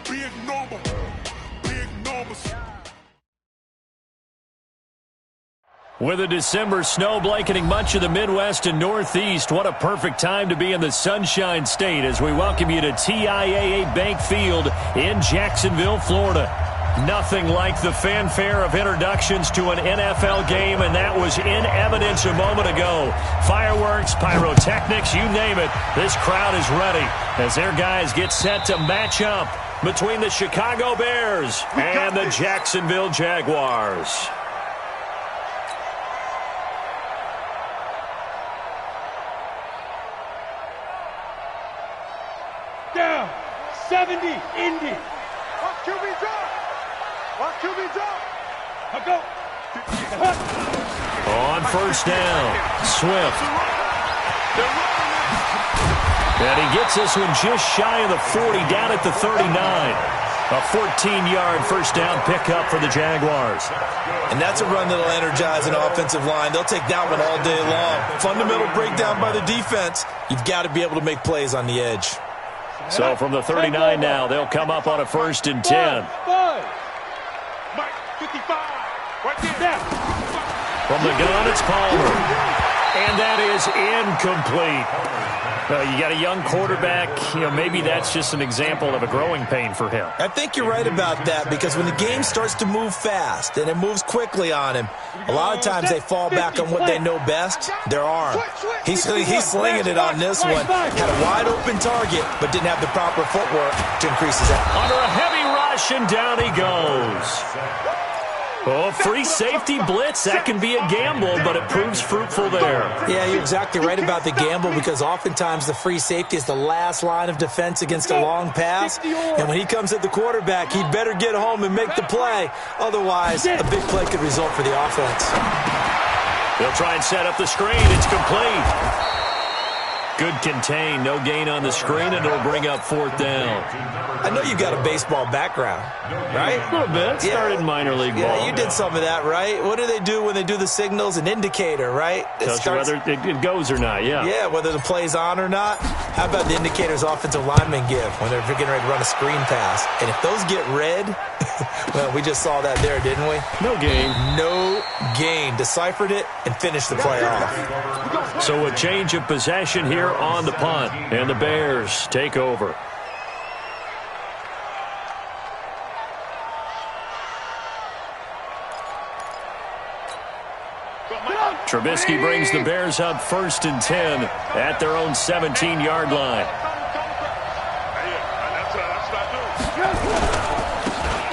Big number. Big numbers. With a December snow blanketing much of the Midwest and Northeast, what a perfect time to be in the Sunshine State as we welcome you to TIAA Bank Field in Jacksonville, Florida. Nothing like the fanfare of introductions to an NFL game, and that was in evidence a moment ago. Fireworks, pyrotechnics, you name it. This crowd is ready as their guys get set to match up between the Chicago Bears and the Jacksonville Jaguars. Down, 70, Indy. Watch QB drop. Watch QB drop. I go. On first down, Swift. And he gets this one just shy of the 40, down at the 39. A 14-yard first down pickup for the Jaguars. And that's a run that'll energize an offensive line. They'll take that one all day long. Fundamental breakdown by the defense. You've got to be able to make plays on the edge. So from the 39 now, they'll come up on a 1st and 10. Mike, 55. Right there. From the gun, it's Palmer. And that is incomplete. You got a young quarterback. Maybe that's just an example of a growing pain for him. I think you're right about that because when the game starts to move fast and it moves quickly on him, a lot of times they fall back on what they know best, their arm. He's slinging it on this one. Had a wide-open target, but didn't have the proper footwork to increase his effort. Under a heavy rush, and down he goes. Oh, free safety blitz. That can be a gamble, but it proves fruitful there. Yeah, you're exactly right about the gamble because oftentimes the free safety is the last line of defense against a long pass. And when he comes at the quarterback, he'd better get home and make the play. Otherwise, a big play could result for the offense. They'll try and set up the screen. It's complete. Good contain. No gain on the screen, and it'll bring up 4th down. I know you've got a baseball background, right? A little bit. Started minor league ball. Yeah, you did some of that, right? What do they do when they do the signals? An indicator, right? Tells you whether it goes or not, yeah. Yeah, whether the play's on or not. How about the indicators offensive linemen give when they're getting ready to run a screen pass? And if those get red, well, we just saw that there, didn't we? No gain. No gain. Deciphered it and finished the play off. So a change of possession here on the punt, and the Bears take over. Trubisky brings the Bears up 1st and 10 at their own 17-yard line.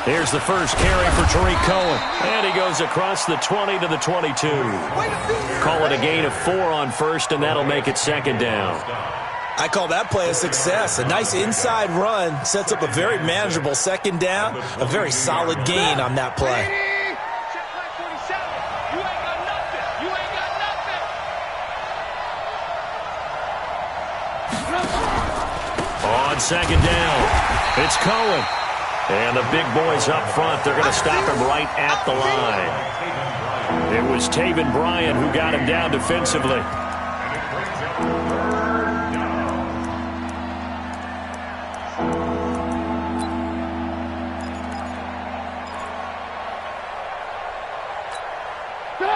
Here's the first carry for Tariq Cohen. And he goes across the 20 to the 22. Call it a gain of 4 on first, and that'll make it 2nd down. I call that play a success. A nice inside run sets up a very manageable 2nd down. A very solid gain on that play. On 2nd down, it's Cohen. And the big boys up front, they're going to stop him right at the line. It was Taven Bryan who got him down defensively.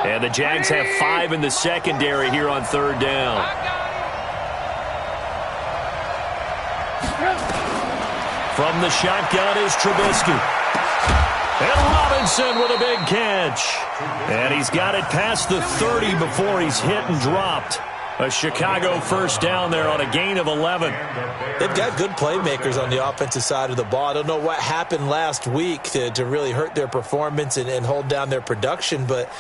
And the Jags have 5 in the secondary here on 3rd down. From the shotgun is Trubisky. And Robinson with a big catch. And he's got it past the 30 before he's hit and dropped. A Chicago 1st down there on a gain of 11. They've got good playmakers on the offensive side of the ball. I don't know what happened last week to really hurt their performance and hold down their production, but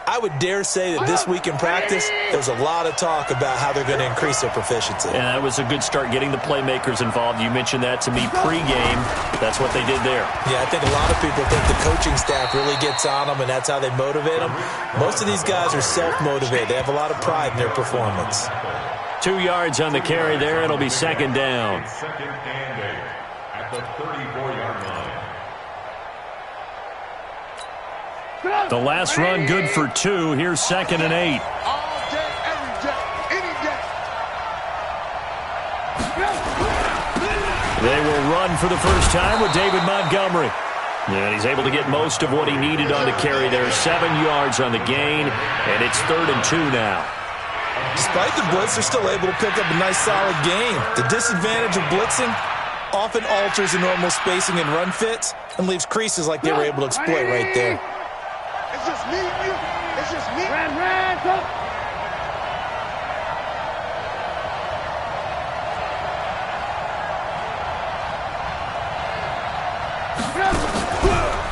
I would dare say that this week in practice, there's a lot of talk about how they're going to increase their proficiency. And that was a good start getting the playmakers involved. You mentioned that to me pregame. That's what they did there. Yeah, I think a lot of people think the coaching staff really gets on them, and that's how they motivate them. Most of these guys are self-motivated. They have a lot of pride in their performance. 2 yards on the carry there. It'll be 2nd down. At the 34-yard line. The last run good for 2. Here's 2nd and 8. All day, every day, any day. They will run for the first time with David Montgomery. And he's able to get most of what he needed on the carry there. 7 yards on the gain, and it's 3rd and 2 now. Despite the blitz, they're still able to pick up a nice, solid gain. The disadvantage of blitzing often alters the normal spacing and run fits and leaves creases like they were able to exploit right there. It's just me and you. It's just me. Ran, go.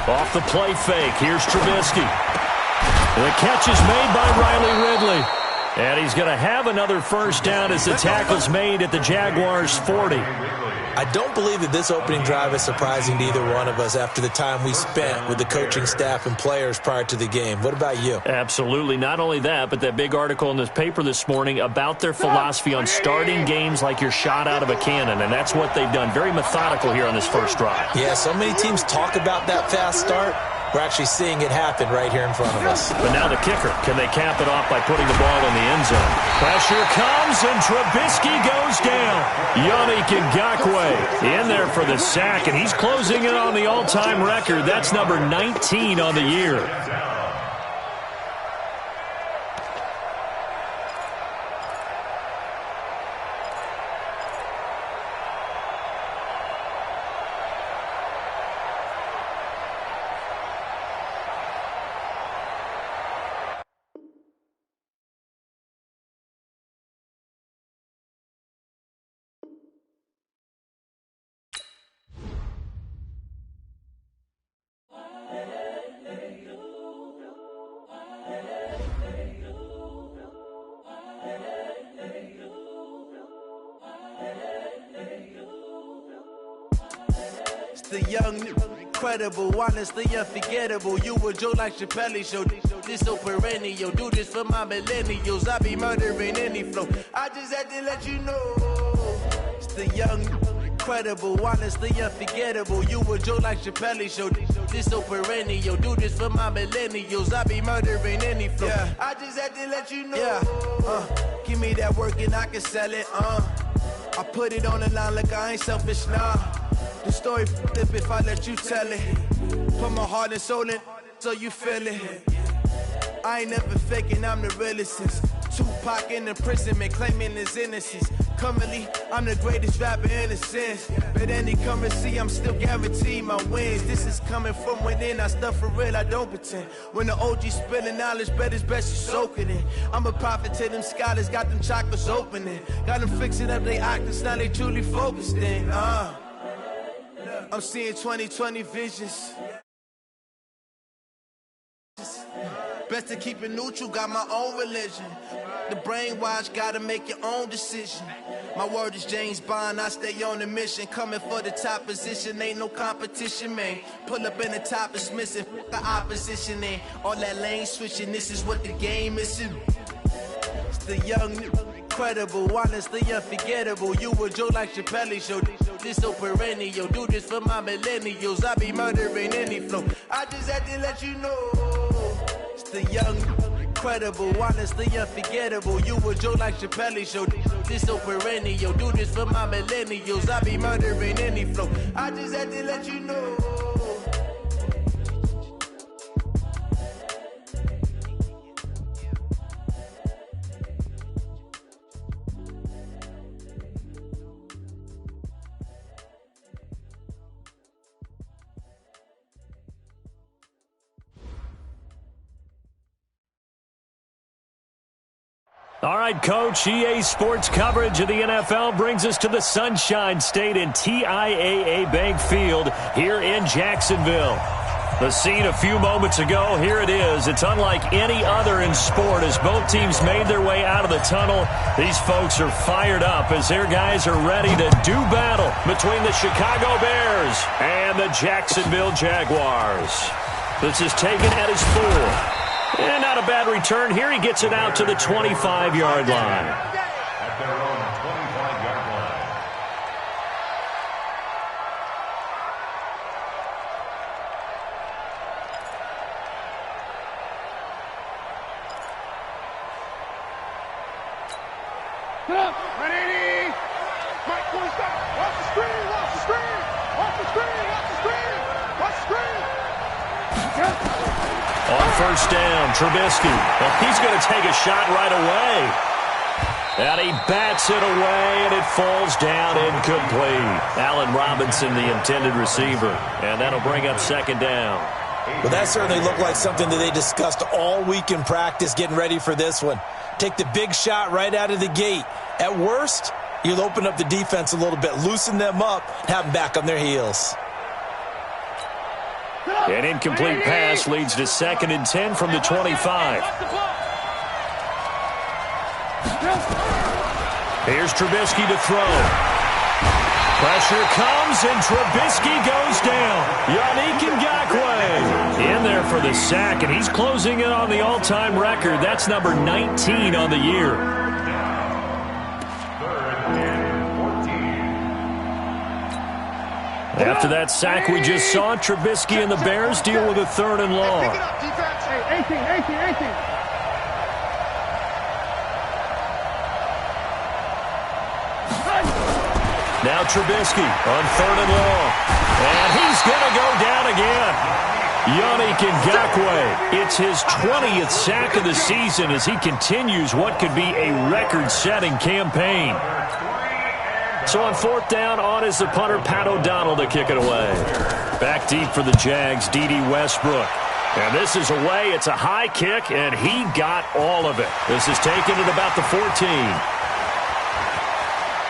Off the play fake, here's Trubisky. The catch is made by Riley Ridley. And he's going to have another first down as the tackle's made at the Jaguars' 40. I don't believe that this opening drive is surprising to either one of us after the time we spent with the coaching staff and players prior to the game. What about you? Absolutely. Not only that, but that big article in this paper this morning about their philosophy on starting games like you're shot out of a cannon, and that's what they've done. Very methodical here on this first drive. Yeah, so many teams talk about that fast start. We're actually seeing it happen right here in front of us. But now the kicker. Can they cap it off by putting the ball in the end zone? Pressure comes, and Trubisky goes down. Yannick Ngakoue in there for the sack, and he's closing in on the all-time record. That's number 19 on the year. The young, incredible, honestly unforgettable. You were Joe like Chappelle show. This so perennial. Do this for my millennials. I be murdering any flow. I just had to let you know. It's the young, incredible, honestly unforgettable. You were Joe like Chappelle show. This so perennial. Do this for my millennials. I be murdering any flow. Yeah. I just had to let you know. Yeah. Give me that work and I can sell it. I put it on the line like I ain't selfish, nah. The story flip if I let you tell it. Put my heart and soul in so you feel it. I ain't never faking, I'm the realest since Tupac in imprisonment, claiming his innocence. Currently, I'm the greatest rapper in a sense. But any currency, I'm still guaranteed my wins. This is coming from within, I stuff for real, I don't pretend. When the OG spilling knowledge, bet it's best you soak it in. I'm a prophet to them scholars, got them chakras opening. Got them fixing up they actors, now they truly focused in. I'm seeing 2020 visions. Best to keep it neutral, got my own religion. The brainwash, gotta make your own decision. My word is James Bond, I stay on the mission. Coming for the top position, ain't no competition, man. Pull up in the top, it's missing, the opposition ain't. All that lane switching, this is what the game is. It's the young, incredible, honestly unforgettable. You were Joe like Chappelle show. This so perennial. Do this for my millennials. I be murdering any flow. I just had to let you know. It's the young, incredible, honestly unforgettable. You were Joe like Chappelle show. This so perennial. Do this for my millennials. I be murdering any flow. I just had to let you know. All right, Coach, EA Sports coverage of the NFL brings us to the Sunshine State in TIAA Bank Field here in Jacksonville. The scene a few moments ago, here it is. It's unlike any other in sport as both teams made their way out of the tunnel. These folks are fired up as their guys are ready to do battle between the Chicago Bears and the Jacksonville Jaguars. This is taken at his 4. And not a bad return here. He gets it out to the 25-yard line. At their own 25-yard line. Ready? Mike, go stop. Watch the screen. Watch the screen. On first down, Trubisky. Well, he's going to take a shot right away. And he bats it away, and it falls down incomplete. Allen Robinson, the intended receiver. And that'll bring up second down. Well, that certainly looked like something that they discussed all week in practice getting ready for this one. Take the big shot right out of the gate. At worst, you'll open up the defense a little bit, loosen them up, and have them back on their heels. An incomplete pass leads to 2nd and 10 from the 25. Here's Trubisky to throw. Pressure comes, and Trubisky goes down. Yannick Ngakoue in there for the sack, and he's closing in on the all-time record. That's number 19 on the year. 3rd and 14. After that sack we just saw, Trubisky and the Bears deal with a 3rd and long. Pick it up, defense. Hey, 18. Now Trubisky on 3rd and long. And he's going to go down again. Yannick Ngakoue. It's his 20th sack of the season as he continues what could be a record-setting campaign. So on 4th down, on is the punter, Pat O'Donnell, to kick it away. Back deep for the Jags, D.D. Westbrook. And this is away. It's a high kick, and he got all of it. This is taken at about the 14.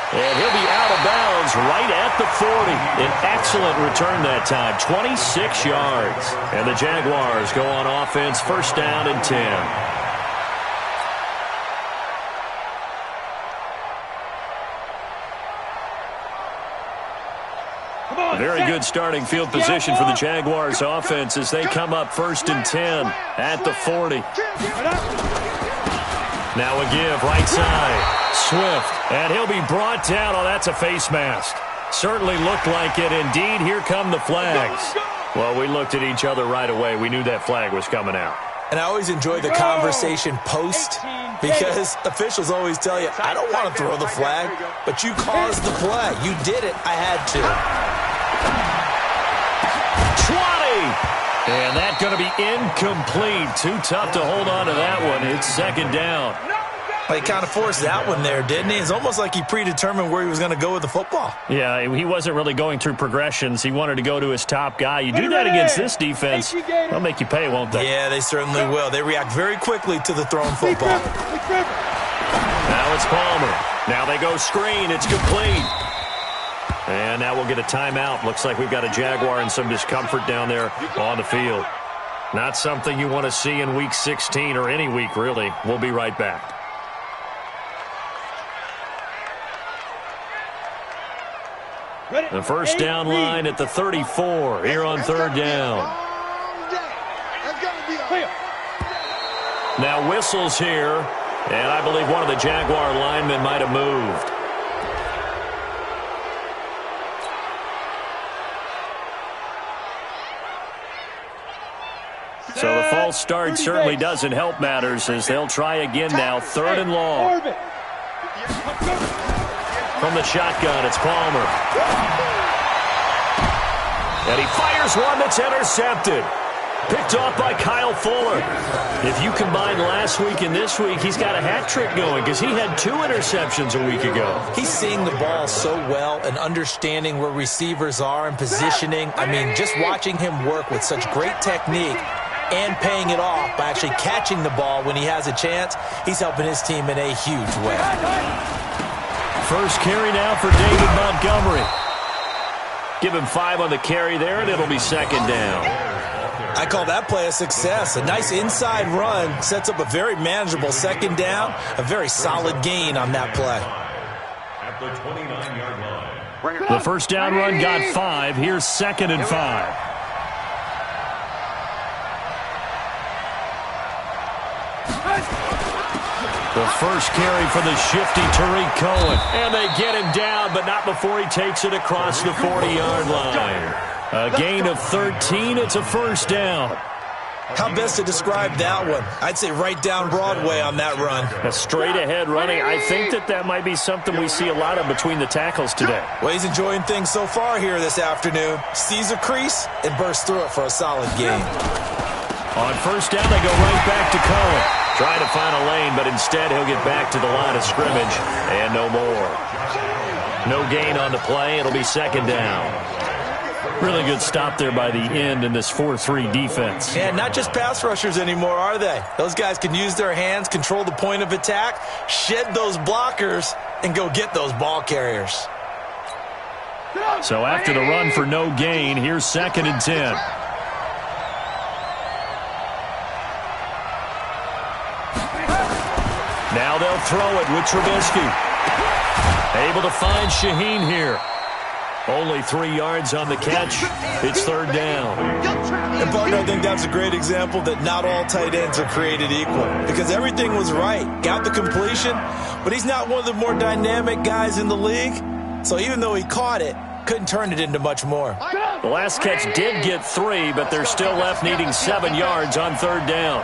And he'll be out of bounds right at the 40. An excellent return that time, 26 yards. And the Jaguars go on offense, 1st down and 10. Very good starting field position for the Jaguars offense as they come up 1st and 10 at the 40. Now a give, right side. Swift, and he'll be brought down. Oh, that's a face mask. Certainly looked like it. Indeed, here come the flags. Well, we looked at each other right away. We knew that flag was coming out. And I always enjoy the conversation post because officials always tell you, I don't want to throw the flag, but you caused the play. You did it. I had to. 20! And that's going to be incomplete. Too tough to hold on to that one. It's 2nd down. He kind of forced that one there, didn't he? It's almost like he predetermined where he was going to go with the football. Yeah, he wasn't really going through progressions. He wanted to go to his top guy. You do that against this defense, they'll make you pay, won't they? Yeah, they certainly will. They react very quickly to the thrown football. Now it's Palmer. Now they go screen. It's complete. And now we'll get a timeout. Looks like we've got a Jaguar in some discomfort down there on the field. Not something you want to see in Week 16 or any week, really. We'll be right back. The 1st down line at the 34 here on 3rd down. Now whistles here, and I believe one of the Jaguar linemen might have moved. So the false start certainly doesn't help matters as they'll try again now, 3rd and long. From the shotgun, it's Palmer. And he fires one that's intercepted. Picked off by Kyle Fuller. If you combine last week and this week, he's got a hat trick going because he had 2 interceptions a week ago. He's seeing the ball so well and understanding where receivers are and positioning. I mean, just watching him work with such great technique and paying it off by actually catching the ball when he has a chance, he's helping his team in a huge way. First carry now for David Montgomery. Give him 5 on the carry there, and it'll be 2nd down. I call that play a success. A nice inside run sets up a very manageable 2nd down. A very solid gain on that play. At the 29-yard line. The 1st down run got 5. Here's 2nd and 5. The first carry for the shifty Tariq Cohen. And they get him down, but not before he takes it across the 40-yard line. A gain of 13. It's a 1st down. How best to describe that one? I'd say right down Broadway on that run. A straight-ahead running. I think that might be something we see a lot of between the tackles today. Well, he's enjoying things so far here this afternoon. Sees a crease and bursts through it for a solid gain. On first down, they go right back to Cohen. Trying to find a lane, but instead he'll get back to the line of scrimmage and no more. No gain on the play. It'll be second down. Really good stop there by the end in this 4-3 defense. Yeah, not just pass rushers anymore, are they? Those guys can use their hands, control the point of attack, shed those blockers, and go get those ball carriers. So after the run for no gain, here's 2nd and 10. Now they'll throw it with Trubisky. Able to find Shaheen here. Only 3 yards on the catch. It's 3rd down. And, partner, I think that's a great example that not all tight ends are created equal. Because everything was right. Got the completion, but he's not one of the more dynamic guys in the league. So even though he caught it, couldn't turn it into much more. The last catch did get 3, but they're still left needing 7 yards on 3rd down.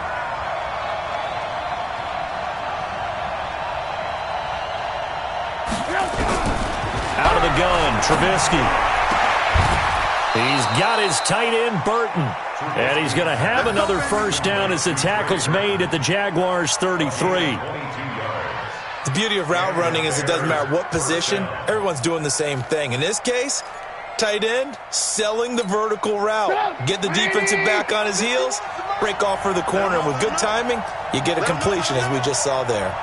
Out of the gun, Trubisky. He's got his tight end, Burton. And he's going to have another first down as the tackle's made at the Jaguars' 33. The beauty of route running is it doesn't matter what position, everyone's doing the same thing. In this case, tight end, selling the vertical route. Get the defensive back on his heels, break off for the corner. And with good timing, you get a completion as we just saw there.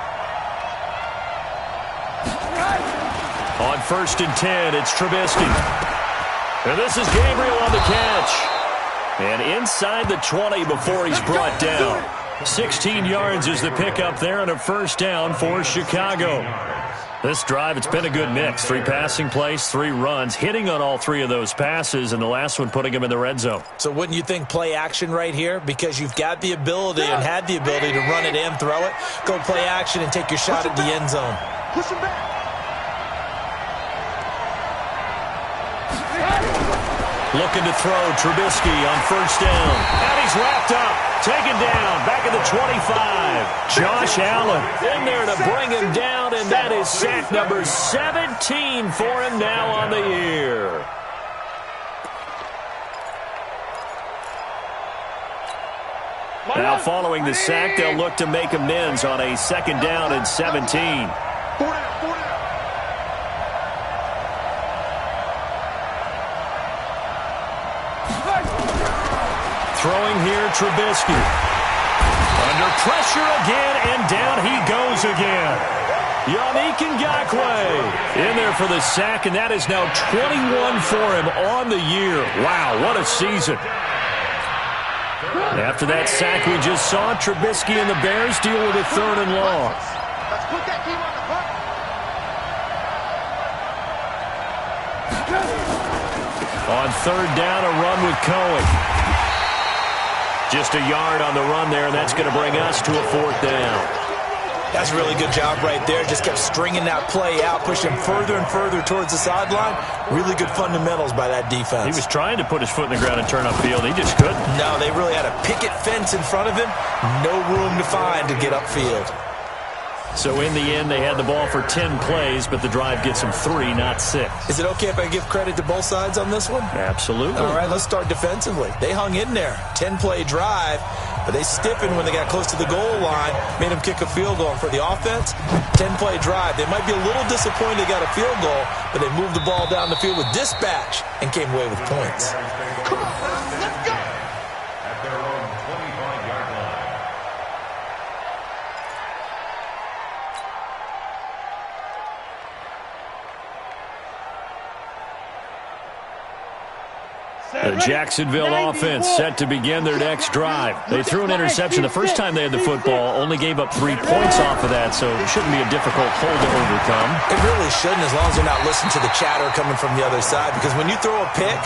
On 1st and 10, it's Trubisky. And this is Gabriel on the catch. And inside the 20 before he's brought down. 16 yards is the pickup there on a first down for Chicago. This drive, it's been a good mix. 3 passing plays, 3 runs, hitting on all 3 of those passes, and the last one putting him in the red zone. So wouldn't you think play action right here? Because you've got the ability and had the ability to run it and throw it. Go play action and take your shot at the end zone. Push him back. Looking to throw, Trubisky on first down. And he's wrapped up, taken down, back at the 25. Josh Allen in there to bring him down, and that is sack number 17 for him now on the year. Now following the sack, they'll look to make amends on a 2nd down and 17. Throwing here, Trubisky. Under pressure again, and down he goes again. Yannick Ngakoue in there for the sack, and that is now 21 for him on the year. Wow, what a season. After that sack we just saw, Trubisky and the Bears deal with a 3rd and long. Let's put that team on the front. On 3rd down, a run with Cohen. Just a yard on the run there, and that's going to bring us to a 4th down. That's a really good job right there. Just kept stringing that play out, pushing further and further towards the sideline. Really good fundamentals by that defense. He was trying to put his foot in the ground and turn upfield. He just couldn't. No, they really had a picket fence in front of him. No room to find to get upfield. So in the end, they had the ball for 10 plays, but the drive gets them 3, not 6. Is it okay if I give credit to both sides on this one? Absolutely. All right, let's start defensively. They hung in there. 10-play drive, but they stiffened when they got close to the goal line, made them kick a field goal. And for the offense, 10-play drive. They might be a little disappointed they got a field goal, but they moved the ball down the field with dispatch and came away with points. Come on, let's go. At their own 25-yard line. The Jacksonville offense set to begin their next drive. They threw an interception the first time they had the football, only gave up 3 points off of that, so it shouldn't be a difficult hole to overcome. It really shouldn't, as long as they're not listening to the chatter coming from the other side, because when you throw a pick,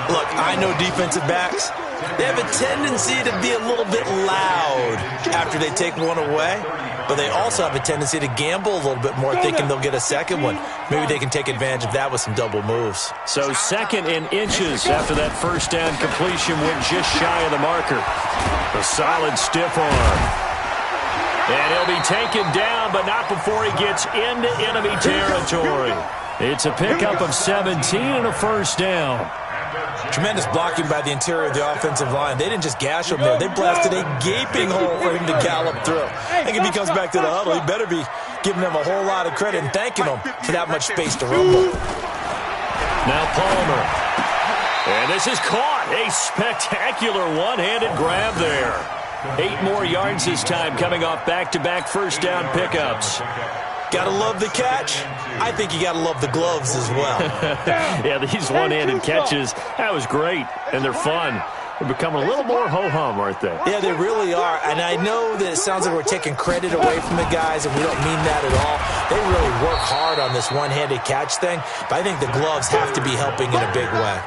look, I know defensive backs, they have a tendency to be a little bit loud after they take one away, but they also have a tendency to gamble a little bit more, thinking they'll get a second one. Maybe they can take advantage of that with some double moves. So 2nd and inches after that first down completion went just shy of the marker. A solid stiff arm. And he'll be taken down, but not before he gets into enemy territory. It's a pickup of 17 and a first down. Tremendous blocking by the interior of the offensive line. They didn't just gash him there. They blasted a gaping hole for him to gallop through. I think if he comes back to the huddle, he better be giving them a whole lot of credit and thanking them for that much space to rumble. Now Palmer. And this is caught. A spectacular one-handed grab there. 8 more yards this time, coming off back-to-back first down pickups. Gotta love the catch. I think you gotta love the gloves as well. Yeah, these one-handed catches, that was great, and they're fun. They're becoming a little more ho-hum, aren't they? Yeah, they really are. And I know that it sounds like we're taking credit away from the guys, and we don't mean that at all. They really work hard on this one-handed catch thing, but I think the gloves have to be helping in a big way.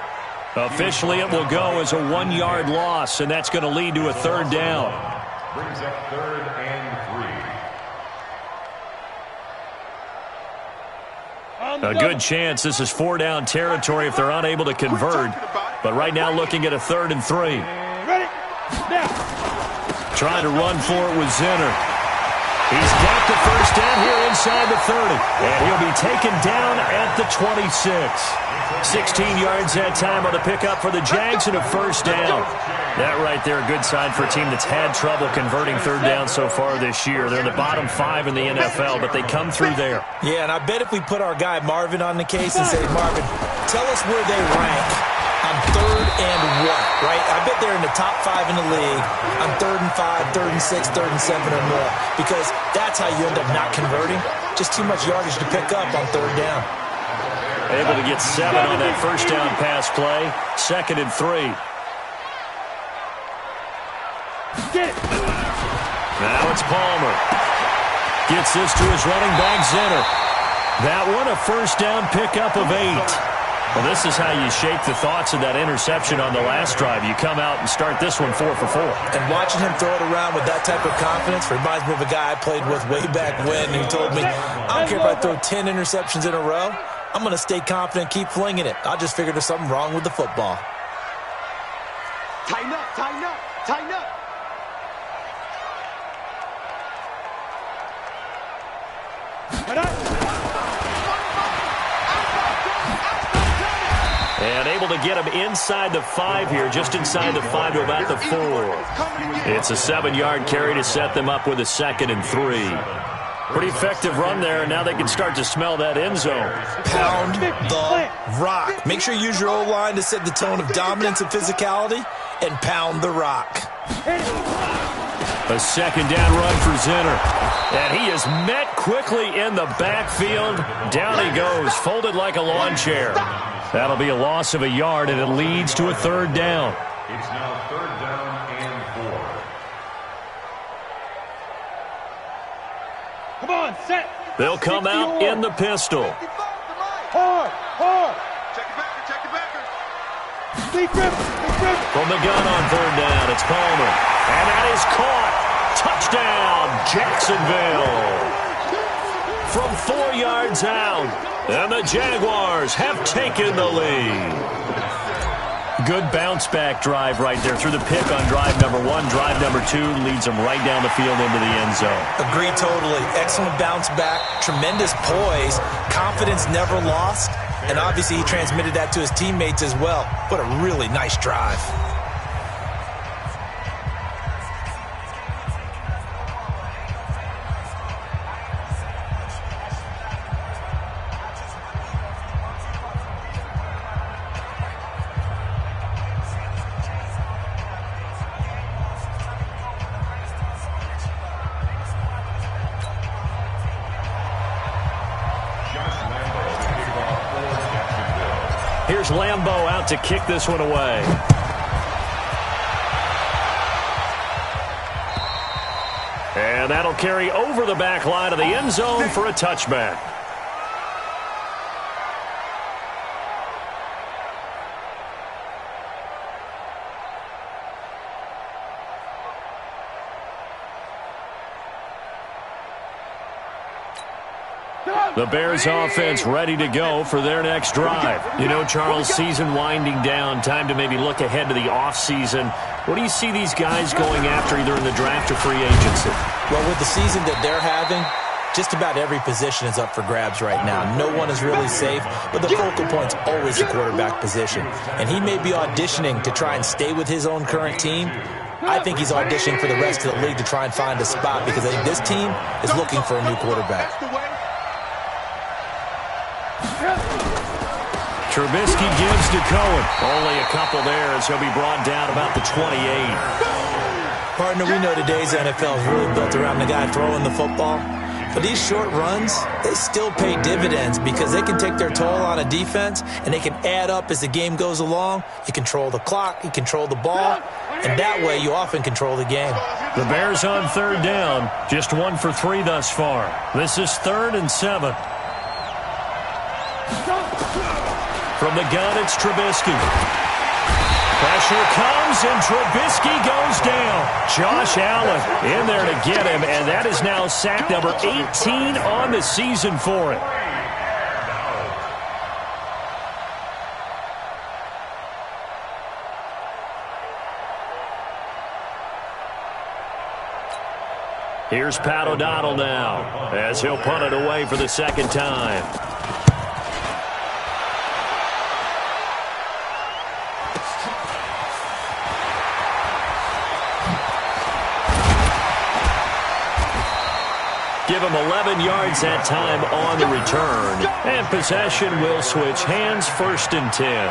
Officially, it will go as a 1-yard loss, and that's going to lead to a third down. Brings up 3rd and 3. A good chance this is 4-down territory if they're unable to convert. But right now looking at a 3rd and 3. Ready? Now. Trying to run for it with Zinner. He's got the first down here inside the 30. And he'll be taken down at the 26. 16 yards that time on the pickup for the Jags and a first down. That right there, a good sign for a team that's had trouble converting third down so far this year. They're in the bottom 5 in the NFL, but they come through there. Yeah, and I bet if we put our guy Marvin on the case and say, Marvin, tell us where they rank on 3rd and what, right? I bet they're in the top 5 in the league on 3rd and 5, 3rd and 6, 3rd and 7 or more, because that's how you end up not converting. Just too much yardage to pick up on 3rd down. Able to get 7 on that first down pass play. 2nd and 3. Get it. Now it's Palmer. Gets this to his running back, Zinner. That one, a first down pickup of 8. Well, this is how you shape the thoughts of that interception on the last drive. You come out and start this one 4 for 4. And watching him throw it around with that type of confidence reminds me of a guy I played with way back when who told me, I don't care if I throw 10 interceptions in a row. I'm going to stay confident, keep flinging it. I just figured there's something wrong with the football. Tighten up, tighten up, tighten up. And able to get him inside the 5 here, just inside the 5 to about the 4. It's a 7-yard carry to set them up with a 2nd and 3. Pretty effective run there, and now they can start to smell that end zone. Pound the rock. Make sure you use your O-line to set the tone of dominance and physicality, and pound the rock. A 2nd down run for Zinner. And he is met quickly in the backfield. Down he goes, folded like a lawn chair. That'll be a loss of a yard, and it leads to a 3rd down. It's now 3rd down and 4. Come on, set. They'll come out in the pistol. Hard, hard. Check it back. Deep grip. From the gun on 3rd down, it's Palmer. And that is caught. Touchdown, Jacksonville. From 4 yards out, and the Jaguars have taken the lead. Good bounce-back drive right there through the pick on drive number 1. Drive number 2 leads them right down the field into the end zone. Agree totally. Excellent bounce back, tremendous poise, confidence never lost, and obviously he transmitted that to his teammates as well. What a really nice drive. Here's Lambeau out to kick this one away. And that'll carry over the back line of the end zone for a touchback. The Bears offense ready to go for their next drive. You know, Charles, season winding down, time to maybe look ahead to the offseason. What do you see these guys going after either in the draft or free agency? Well, with the season that they're having, Just about every position is up for grabs right now. No one is really safe, but the focal point's always the quarterback position. And he may be auditioning to try and stay with his own current team. I think he's auditioning for the rest of the league to try and find a spot because I think this team is looking for a new quarterback. Trubisky gives to Cohen. Only a couple there as he'll be brought down about the 28. Partner, we know today's NFL is really built around the guy throwing the football. But these short runs, they still pay dividends because they can take their toll on a defense and they can add up as the game goes along. You control the clock, you control the ball, and that way you often control the game. The Bears on third down, just 1 for 3 thus far. This is 3rd and 7. From the gun, it's Trubisky. Pressure comes, and Trubisky goes down. Josh Allen in there to get him, and that is now sack number 18 on the season for him. Here's Pat O'Donnell now, as he'll punt it away for the second time. Give him 11 yards that time on the return. And possession will switch hands, 1st and 10.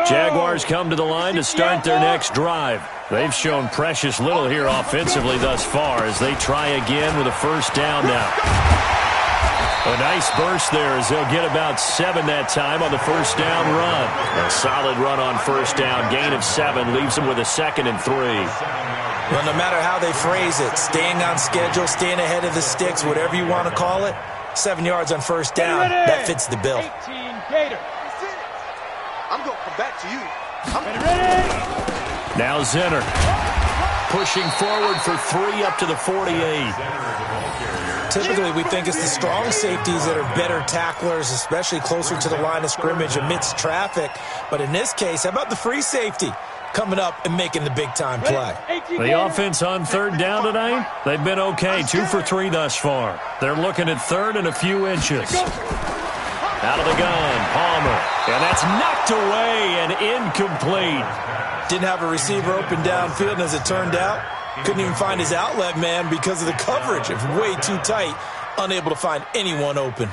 Jaguars come to the line to start their next drive. They've shown precious little here offensively thus far as they try again with a 1st down now. A nice burst there as they'll get about 7 that time on the 1st down run. A solid run on 1st down. Gain of 7 leaves them with a 2nd and 3. Well, no matter how they phrase it, staying on schedule, staying ahead of the sticks, whatever you want to call it, 7 yards on 1st down, that fits the bill. 18 Gator. I'm going to come back to you. I'm ready. Now Zenner pushing forward for 3 up to the 48. Typically, we think it's the strong safeties that are better tacklers, especially closer to the line of scrimmage amidst traffic. But in this case, how about the free safety coming up and making the big-time play? The offense on 3rd down tonight, they've been okay, 2 for 3 thus far. They're looking at 3rd and a few inches. Out of the gun, Palmer. And that's knocked away and incomplete. Didn't have a receiver open downfield, and as it turned out, couldn't even find his outlet man because of the coverage. It was way too tight, unable to find anyone open.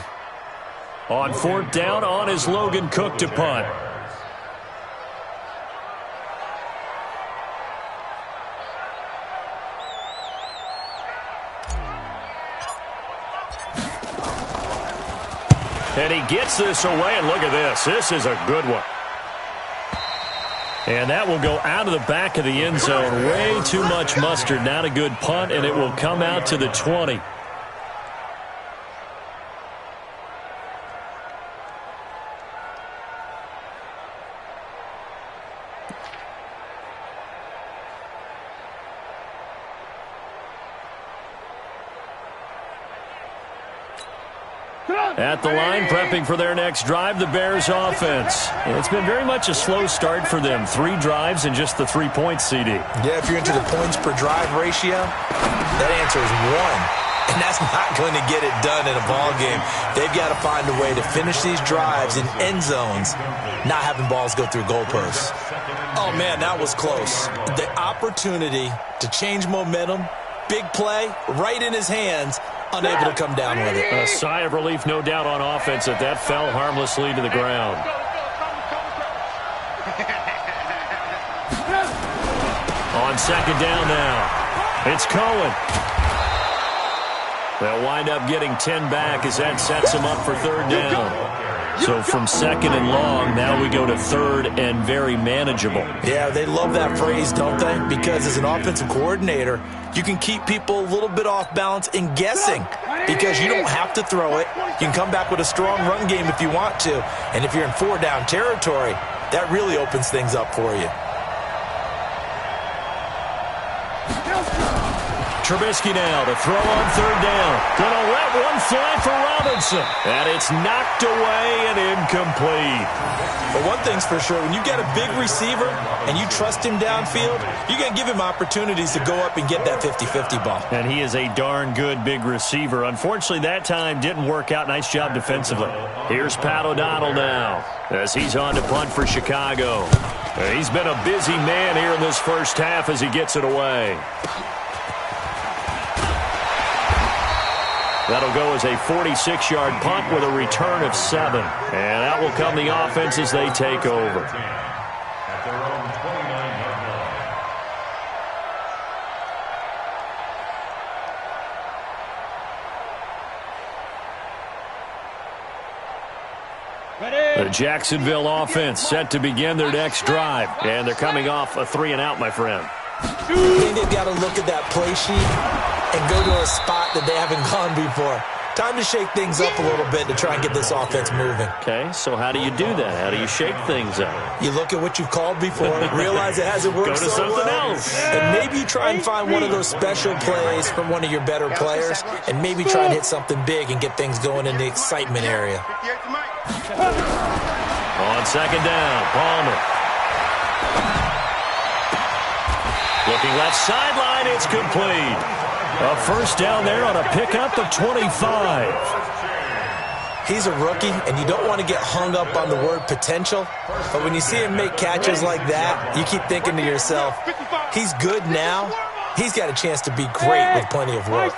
On 4th down, on is Logan Cook to punt. And he gets this away, and look at this. This is a good one. And that will go out of the back of the end zone. Way too much mustard. Not a good punt, and it will come out to the 20. At the line, prepping for their next drive, the Bears offense. It's been very much a slow start for them. 3 drives and just the 3 points, CD. Yeah, if you're into the points per drive ratio, that answer is 1. And that's not going to get it done in a ball game. They've got to find a way to finish these drives in end zones, not having balls go through goalposts. Oh, man, that was close. The opportunity to change momentum, big play, right in his hands, unable to come down with it. A sigh of relief, no doubt, on offense that that fell harmlessly to the ground. On 2nd down now, it's Cohen. They'll wind up getting 10 back as that sets them up for 3rd down. So from 2nd and long, now we go to 3rd and very manageable. Yeah, they love that phrase, don't they? Because as an offensive coordinator, you can keep people a little bit off balance and guessing because you don't have to throw it. You can come back with a strong run game if you want to. And if you're in 4-down territory, that really opens things up for you. Trubisky now to throw on third down. Gonna let one fly for Robinson. And it's knocked away and incomplete. But one thing's for sure, when you get a big receiver and you trust him downfield, you're going to give him opportunities to go up and get that 50-50 ball. And he is a darn good big receiver. Unfortunately, that time didn't work out. Nice job defensively. Here's Pat O'Donnell now as he's on to punt for Chicago. He's been a busy man here in this first half as he gets it away. That'll go as a 46-yard punt with a return of 7. And out will come the offense as they take over. At their own 29-yard line. The Jacksonville offense set to begin their next drive. And they're coming off a 3-and-out, my friend. I think they've got to look at that play sheet and go to a spot that they haven't gone before. Time to shake things up a little bit to try and get this offense moving. Okay, so how do you do that? How do you shake things up? You look at what you've called before, realize it hasn't worked Go to something else. and maybe you try and find one of those special plays from one of your better players, and maybe try and hit something big and get things going in the excitement area. On second down, Palmer. Looking left sideline, it's complete. A first down there on a pickup of 25. He's a rookie, and you don't want to get hung up on the word potential, but when you see him make catches like that, you keep thinking to yourself, he's good now. He's got a chance to be great with plenty of work.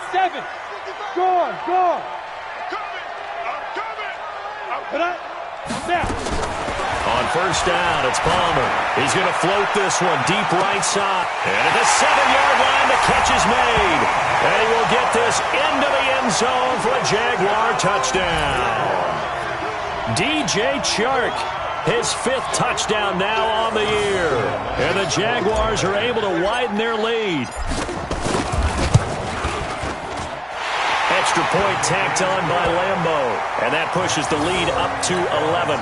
Go on. On first down, it's Palmer. He's going to float this one deep right side. And at the 7-yard line, the catch is made. And he will get this into the end zone for a Jaguar touchdown. DJ Chark, his 5th touchdown now on the year. And the Jaguars are able to widen their lead. Extra point tacked on by Lambo. And that pushes the lead up to 11.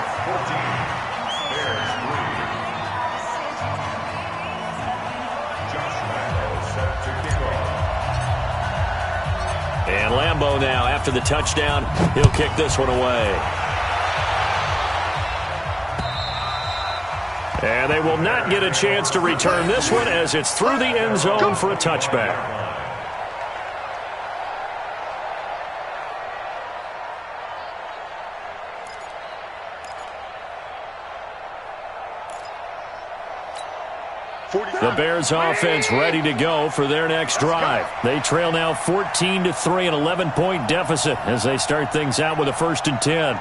And Lambo now, after the touchdown, he'll kick this one away. And they will not get a chance to return this one as it's through the end zone for a touchback. The Bears offense ready to go for their next drive. They trail now 14-3, an 11-point deficit as they start things out with a 1st and 10.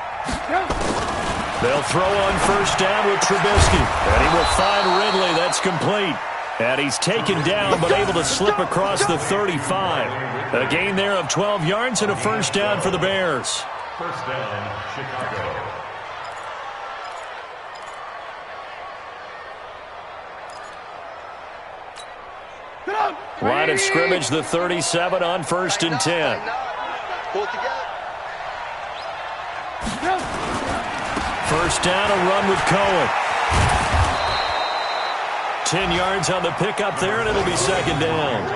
They'll throw on first down with Trubisky. And he will find Ridley. That's complete. And he's taken down but able to slip across the 35. A gain there of 12 yards and a first down for the Bears. First down, Chicago. Line of scrimmage, the 37 on 1st and 10. First down, a run with Cohen. 10 yards on the pickup there, and it'll be 2nd down.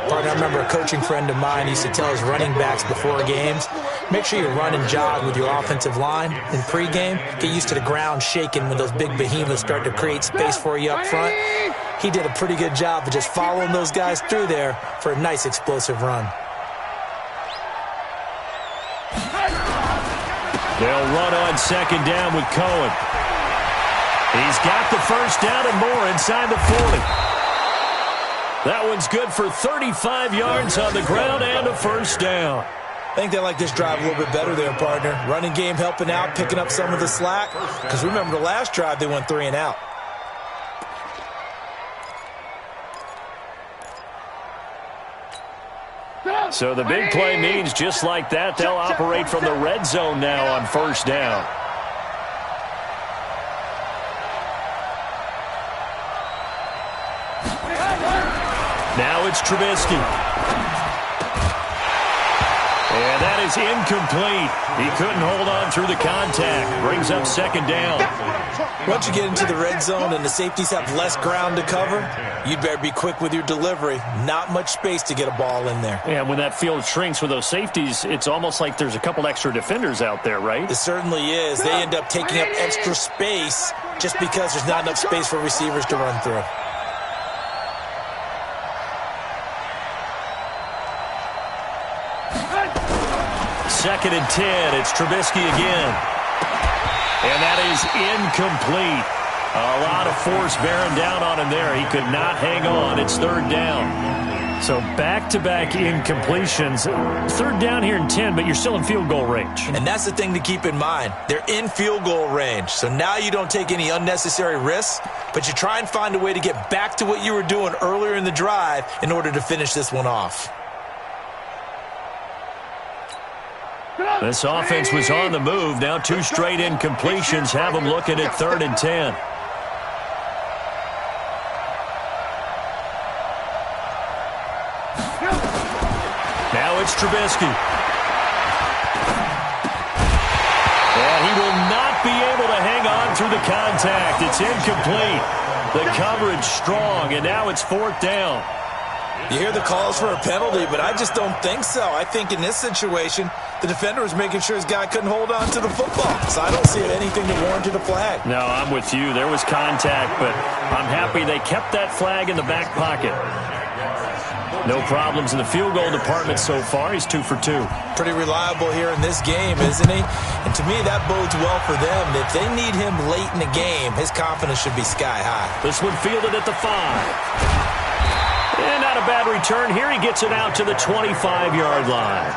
Partner, I remember a coaching friend of mine used to tell his running backs before games, make sure you run and jog with your offensive line in pregame. Get used to the ground shaking when those big behemoths start to create space for you up front. He did a pretty good job of just following those guys through there for a nice explosive run. They'll run on 2nd down with Cohen. He's got the first down and more inside the 40. That one's good for 35 yards on the ground and a first down. I think they like this drive a little bit better there, partner. Running game helping out, picking up some of the slack. Because remember the last drive, they went 3-and-out. So the big play means just like that, they'll operate from the red zone now on first down. Now it's Trubisky. And that is incomplete. He couldn't hold on through the contact. Brings up second down. Once you get into the red zone and the safeties have less ground to cover, you'd better be quick with your delivery. Not much space to get a ball in there. And when that field shrinks with those safeties, it's almost like there's a couple extra defenders out there, right? It certainly is. They end up taking up extra space just because there's not enough space for receivers to run through. Second and 10. It's Trubisky again. And that is incomplete. A lot of force bearing down on him there. He could not hang on. It's third down. So back-to-back incompletions. Third down here in 10, but you're still in field goal range. And that's the thing to keep in mind. They're in field goal range. So now you don't take any unnecessary risks, but you try and find a way to get back to what you were doing earlier in the drive in order to finish this one off. This offense was on the move. Now two straight incompletions have them looking at third and 10. Now it's Trubisky. And he will not be able to hang on through the contact. It's incomplete. The coverage strong, and now it's fourth down. You hear the calls for a penalty, but I just don't think so. I think in this situation, the defender was making sure his guy couldn't hold on to the football. So I don't see anything that warranted a flag. No, I'm with you. There was contact, but I'm happy they kept that flag in the back pocket. No problems in the field goal department so far. He's 2 for 2. Pretty reliable here in this game, isn't he? And to me, that bodes well for them. If they need him late in the game, his confidence should be sky high. This one fielded at the 5. And not a bad return. Here he gets it out to the 25-yard line.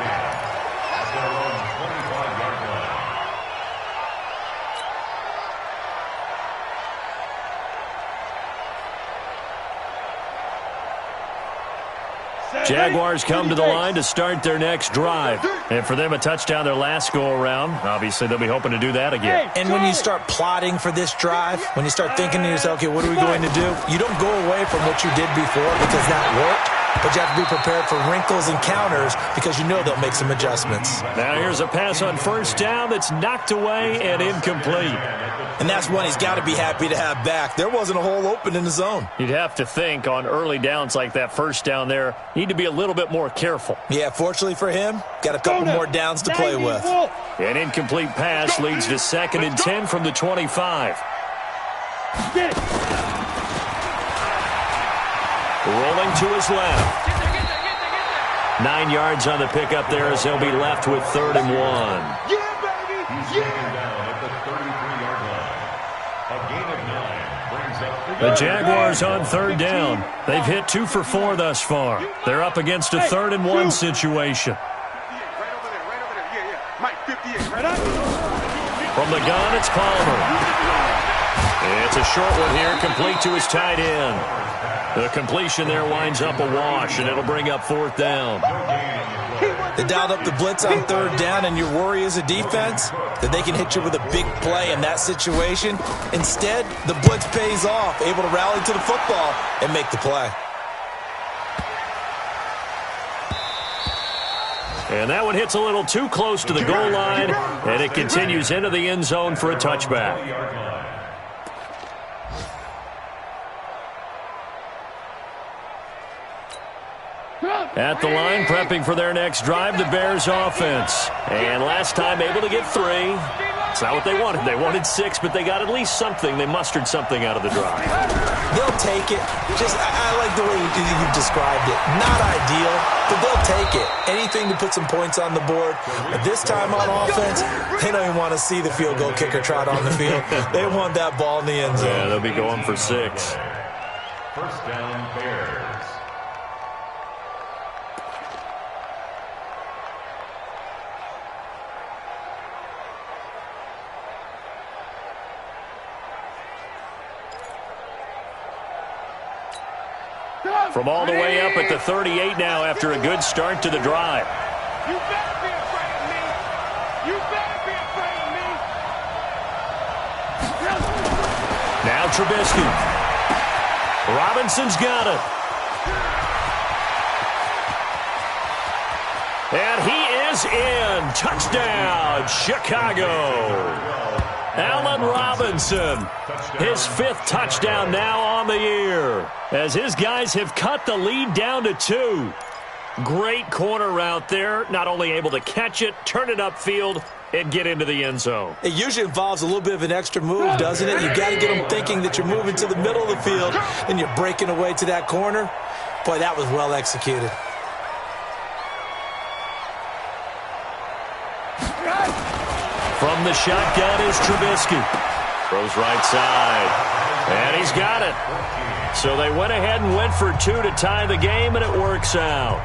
Jaguars come to the line to start their next drive. And for them, a touchdown their last go-around. Obviously, they'll be hoping to do that again. And when you start plotting for this drive, when you start thinking to yourself, okay, what are we going to do? You don't go away from what you did before because that worked, but you have to be prepared for wrinkles and counters because you know they'll make some adjustments. Now here's a pass on first down that's knocked away and incomplete. And that's one he's got to be happy to have back. There wasn't a hole open in the zone. You'd have to think on early downs like that first down there, you need to be a little bit more careful. Yeah, fortunately for him, got a couple more downs to play with. An incomplete pass leads to second and 10 from the 25. Rolling to his left. 9 yards on the pickup there as they'll be left with third and 1. Yeah, baby! Yeah! The Jaguars on third down. They've hit 2 for 4 thus far. They're up against a third and 1 situation. Right over there. Yeah. Mike, 58, right up. From the gun, it's Palmer. It's a short one here, complete to his tight end. The completion there winds up a wash, and it'll bring up fourth down. They dialed up the blitz on third down, and your worry as a defense that they can hit you with a big play in that situation. Instead, the blitz pays off, able to rally to the football and make the play. And that one hits a little too close to the goal line, and it continues into the end zone for a touchback. At the line, prepping for their next drive, the Bears offense. And last time able to get 3. It's not what they wanted. They wanted 6, but they got at least something. They mustered something out of the drive. They'll take it. I like the way you described it. Not ideal, but they'll take it. Anything to put some points on the board. But this time on offense, they don't even want to see the field goal kicker trot on the field. They want that ball in the end zone. Yeah, they'll be going for 6. First down, Bears. From all the way up at the 38 now after a good start to the drive. You better be afraid of me. You better be afraid of me. Now Trubisky. Robinson's got it. And he is in. Touchdown, Chicago. Allen Robinson, his 5th touchdown now on the year, as his guys have cut the lead down to 2. Great corner route there, not only able to catch it, turn it upfield, and get into the end zone. It usually involves a little bit of an extra move, doesn't it? You've got to get them thinking that you're moving to the middle of the field, and you're breaking away to that corner. Boy, that was well executed. From the shotgun is Trubisky. Throws right side. And he's got it. So they went ahead and went for 2 to tie the game, and it works out.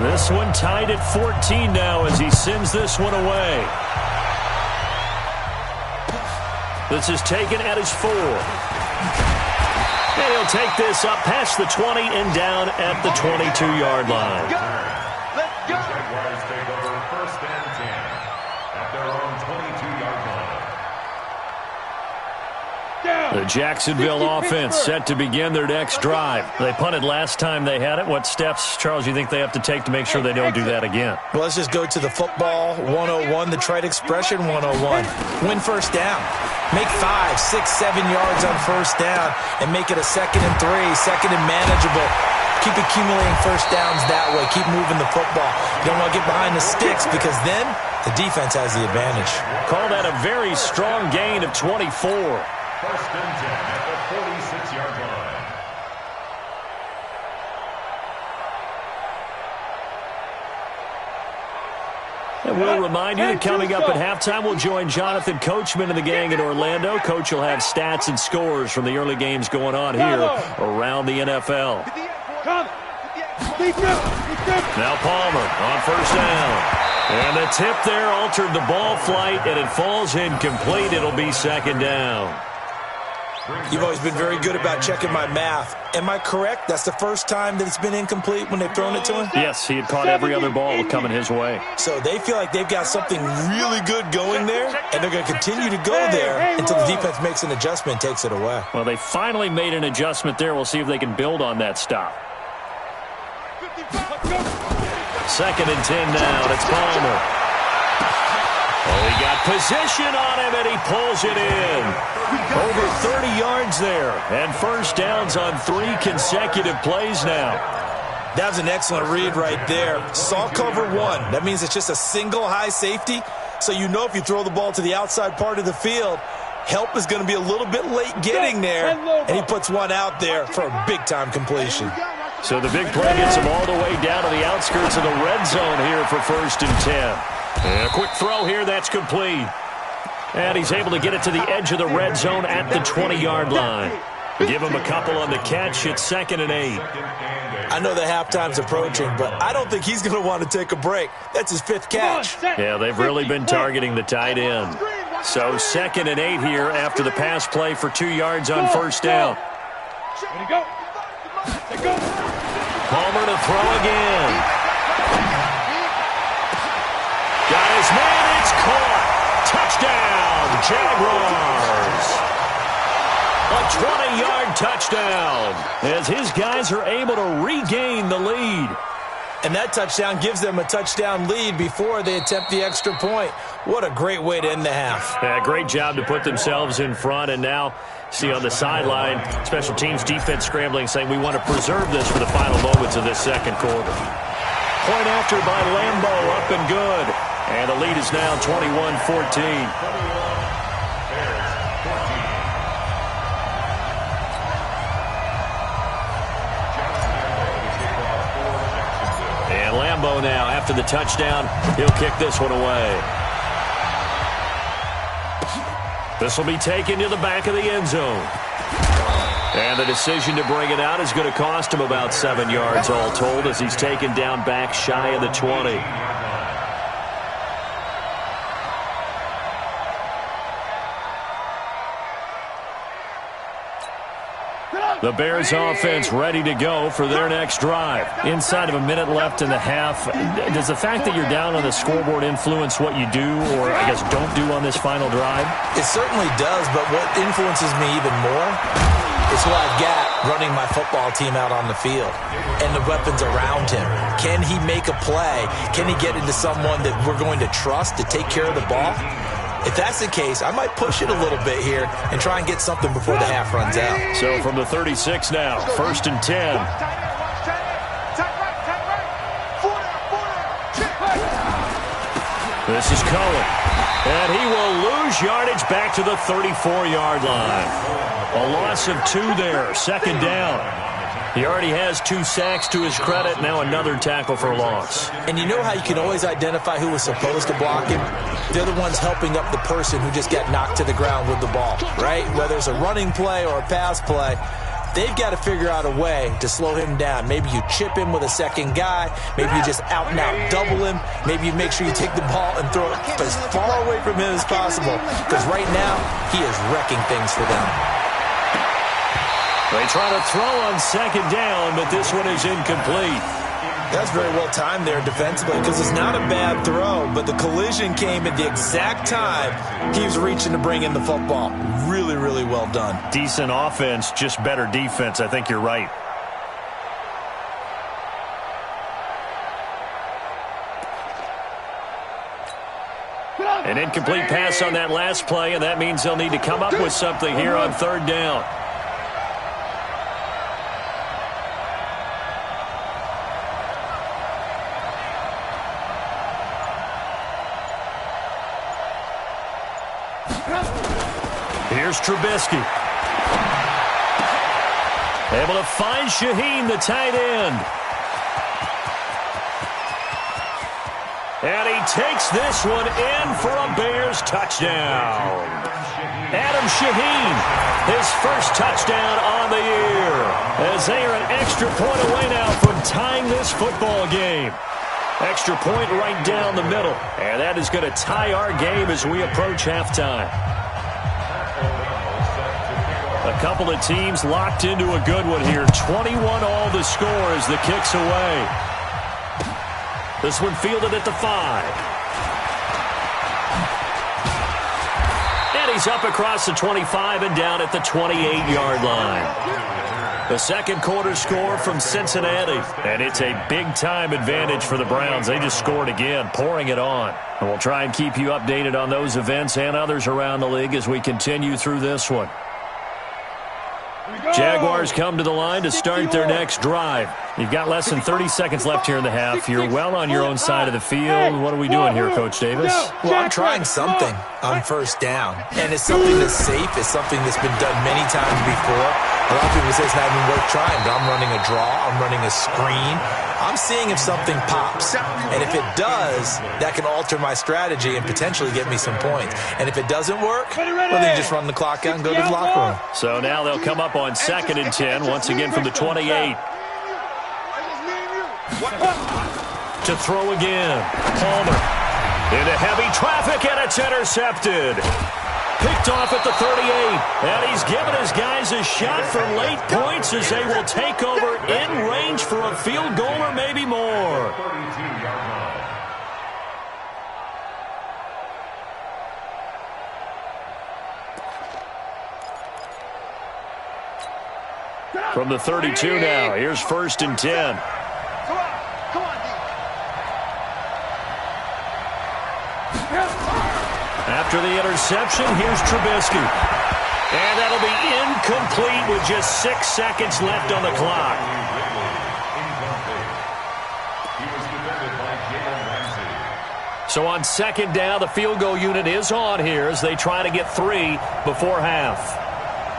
This one tied at 14 now as he sends this one away. This is taken at his 4. And he'll take this up past the 20 and down at the 22-yard line. Jaguars take over 1st and 10 at their own 22-yard line. The Jacksonville offense set to begin their next drive. They punted last time they had it. What steps, Charles, you think they have to take to make sure they don't do that again? Well, let's just go to the football 101, the trite expression 101. Win first down. Make 5, 6, 7 yards on first down and make it a 2nd and 3, 2nd and manageable. Keep accumulating first downs that way. Keep moving the football. You don't want to get behind the sticks because then the defense has the advantage. Call that a very strong gain of 24. 1st and 10 at the 46-yard line. And we'll remind you that coming up at halftime, we'll join Jonathan Coachman and the gang in Orlando. Coach will have stats and scores from the early games going on here around the NFL. Now Palmer on first down. And the tip there altered the ball flight, and it falls incomplete. It'll be 2nd down. You've always been very good about checking my math. Am I correct? That's the first time that it's been incomplete when they've thrown it to him? Yes, he had caught every other ball coming his way. So they feel like they've got something really good going there, and they're going to continue to go there until the defense makes an adjustment and takes it away. Well, they finally made an adjustment there. We'll see if they can build on that stop. 2nd and 10 now. It's Palmer. Oh, he got position on him, and he pulls it in. Over 30 yards there, and first downs on 3 consecutive plays now. That was an excellent read right there. Saw cover 1. That means it's just a single high safety. So you know if you throw the ball to the outside part of the field, help is going to be a little bit late getting there, and he puts one out there for a big-time completion. So the big play gets him all the way down to the outskirts of the red zone here for 1st and 10. And a quick throw here, that's complete. And he's able to get it to the edge of the red zone at the 20-yard line. Give him a couple on the catch. It's 2nd and 8. I know the halftime's approaching, but I don't think he's going to want to take a break. That's his 5th catch. Yeah, they've really been targeting the tight end. So 2nd and 8 here after the pass play for 2 yards on first down. Palmer to throw again. Got his man, it's caught. Touchdown, Jaguars. A 20-yard touchdown as his guys are able to regain the lead. And that touchdown gives them a touchdown lead before they attempt the extra point. What a great way to end the half. Yeah, great job to put themselves in front, and now see on the sideline, special teams defense scrambling, saying we want to preserve this for the final moments of this 2nd quarter. Point after by Lambeau, up and good. And the lead is now 21-14. And Lambeau now, after the touchdown, he'll kick this one away. This will be taken to the back of the end zone. And the decision to bring it out is going to cost him about 7 yards all told as he's taken down back shy of the 20. The Bears offense ready to go for their next drive. Inside of a minute left in the half, does the fact that you're down on the scoreboard influence what you do or, I guess, don't do on this final drive? It certainly does, but what influences me even more It's what I've got running my football team out on the field and the weapons around him. Can he make a play? Can he get into someone that we're going to trust to take care of the ball? If that's the case, I might push it a little bit here and try and get something before the half runs out. So from the 36 now, 1st and 10. This is Cohen, and he will lose yardage back to the 34-yard line. A loss of 2 there, 2nd down. He already has 2 sacks to his credit, now another tackle for loss. And you know how you can always identify who was supposed to block him? They're the ones helping up the person who just got knocked to the ground with the ball, right? Whether it's a running play or a pass play, they've got to figure out a way to slow him down. Maybe you chip him with a second guy. Maybe you just out-and-out double him. Maybe you make sure you take the ball and throw it as far away from him as possible. Because right now, he is wrecking things for them. They try to throw on 2nd down, but this one is incomplete. That's very well timed there defensively because it's not a bad throw, but the collision came at the exact time he was reaching to bring in the football. Really, really well done. Decent offense, just better defense. I think you're right. An incomplete pass on that last play, and that means they'll need to come up with something here on 3rd down. Here's Trubisky. Able to find Shaheen, the tight end. And he takes this one in for a Bears touchdown. Adam Shaheen, his first touchdown on the year, as they are an extra point away now from tying this football game. Extra point right down the middle, and that is going to tie our game as we approach halftime. A couple of teams locked into a good one here. 21 all the score as the kick's away. This one fielded at the 5. And he's up across the 25 and down at the 28-yard line. The second quarter score from Cincinnati. And it's a big-time advantage for the Browns. They just scored again, pouring it on. And we'll try and keep you updated on those events and others around the league as we continue through this one. Jaguars come to the line to start their next drive. You've got less than 30 seconds left here in the half. You're well on your own side of the field. What are we doing here, Coach Davis? Well, I'm trying something on 1st down. And it's something that's safe. It's something that's been done many times before. A lot of people say it's not even worth trying, but I'm running a draw. I'm running a screen. I'm seeing if something pops. And if it does, that can alter my strategy and potentially get me some points. And if it doesn't work, well, then you just run the clock out and go to the locker room. So now they'll come up on 2nd and 10, once again from the 28. To throw again. Palmer into heavy traffic, and it's intercepted. Picked off at the 38, and he's given his guys a shot for late points as they will take over in range for a field goal or maybe more. From the 32 now, here's 1st and 10. After the interception, here's Trubisky. And that'll be incomplete with just 6 seconds left on the clock. So on 2nd down, the field goal unit is on here as they try to get 3 before half.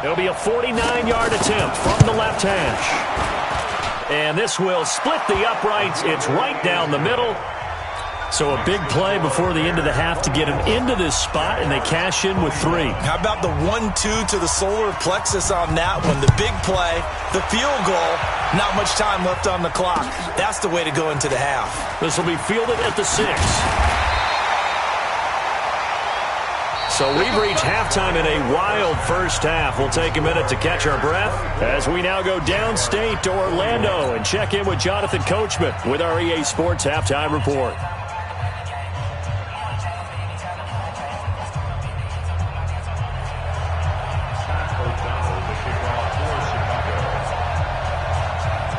It'll be a 49-yard attempt from the left hash. And this will split the uprights. It's right down the middle. So a big play before the end of the half to get him into this spot, and they cash in with 3. How about the 1-2 to the solar plexus on that one? The big play, the field goal, not much time left on the clock. That's the way to go into the half. This will be fielded at the 6. So we've reached halftime in a wild first half. We'll take a minute to catch our breath as we now go downstate to Orlando and check in with Jonathan Coachman with our EA Sports Halftime Report.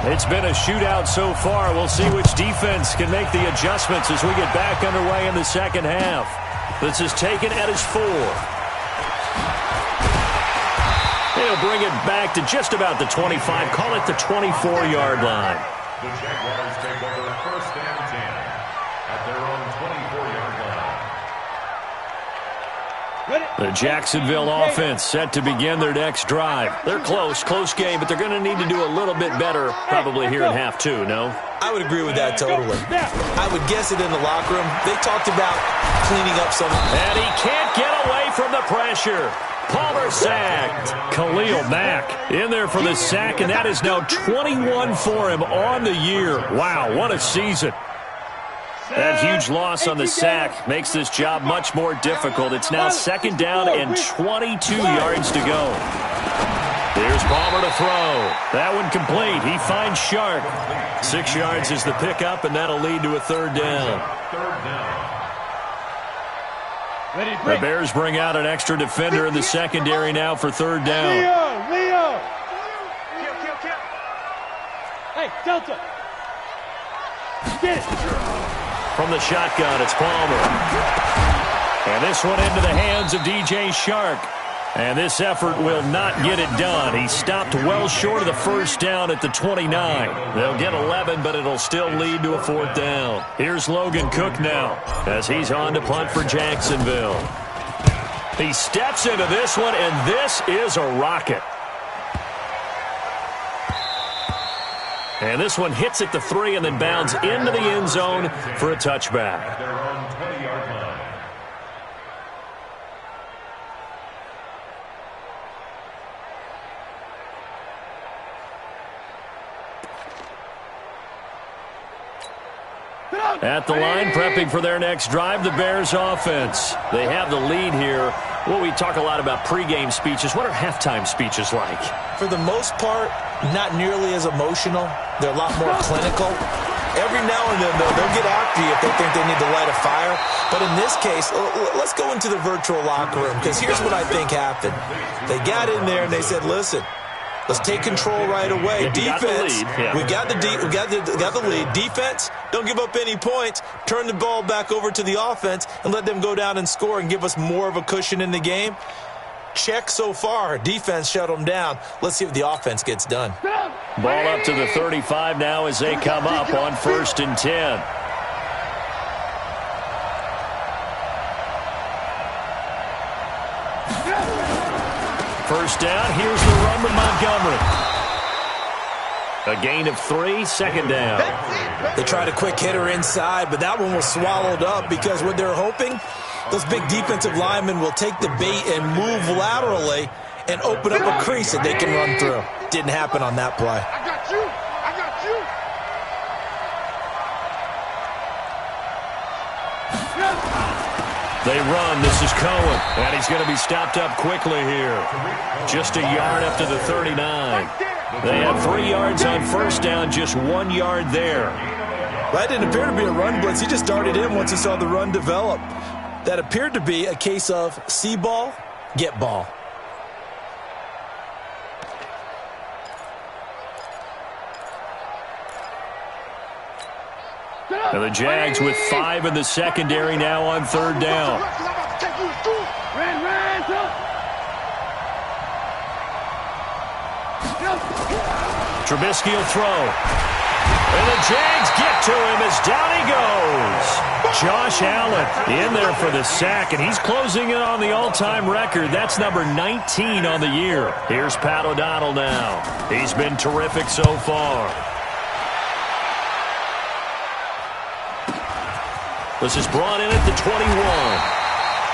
It's been a shootout so far. We'll see which defense can make the adjustments as we get back underway in the second half. This is taken at his 4. He'll bring it back to just about the 25. Call it the 24-yard line. The Jaguars take over first and 10 at their own 24-yard line. The Jacksonville offense set to begin their next drive. They're close game, but they're going to need to do a little bit better probably here in half 2, no? I would agree with that totally. I would guess it in the locker room. They talked about cleaning up some. And he can't get away from the pressure. Palmer sacked. Khalil Mack in there for the sack, and that is now 21 for him on the year. Wow, what a season. That huge loss on the sack makes this job much more difficult. It's now second down and 22 yards to go. Here's Palmer to throw. That one complete. He finds Shark. 6 yards is the pickup, and that'll lead to a third down. The Bears bring out an extra defender in the secondary now for third down. Leo! Hey, Delta! Get it! From the shotgun, it's Palmer. And this one into the hands of DJ Shark. And this effort will not get it done. He stopped well short of the first down at the 29. They'll get 11, but it'll still lead to a fourth down. Here's Logan Cook now as he's on to punt for Jacksonville. He steps into this one, and this is a rocket. And this one hits at the 3 and then bounds into the end zone for a touchback. At their own 20-yard line. At the line, prepping for their next drive, the Bears offense. They have the lead here. Well, we talk a lot about pregame speeches. What are halftime speeches like? For the most part, not nearly as emotional. They're a lot more clinical. Every now and then, though, they'll get after you if they think they need to light a fire. But in this case, let's go into the virtual locker room, because here's what I think happened. They got in there and they said, listen, let's take control right away. Defense, we got the lead. Defense, don't give up any points. Turn the ball back over to the offense and let them go down and score and give us more of a cushion in the game. Check so far. Defense shut them down. Let's see if the offense gets done. Ball up to the 35 now as they come up on 1st and 10. First down, here's the run to Montgomery. A gain of 3, second down. They tried a quick hitter inside, but that one was swallowed up because what they're hoping, those big defensive linemen will take the bait and move laterally and open up a crease that they can run through. Didn't happen on that play. I got you! I got you! They run. This is Cohen. And he's going to be stopped up quickly here. Just a yard up to the 39. They had 3 yards on first down, just 1 yard there. That didn't appear to be a run blitz. He just darted in once he saw the run develop. That appeared to be a case of see ball, get ball. And the Jags with 5 in the secondary now on third down. Trubisky will throw. And the Jags get to him as down he goes. Josh Allen in there for the sack, and he's closing in on the all-time record. That's number 19 on the year. Here's Pat O'Donnell now. He's been terrific so far. This is brought in at the 21.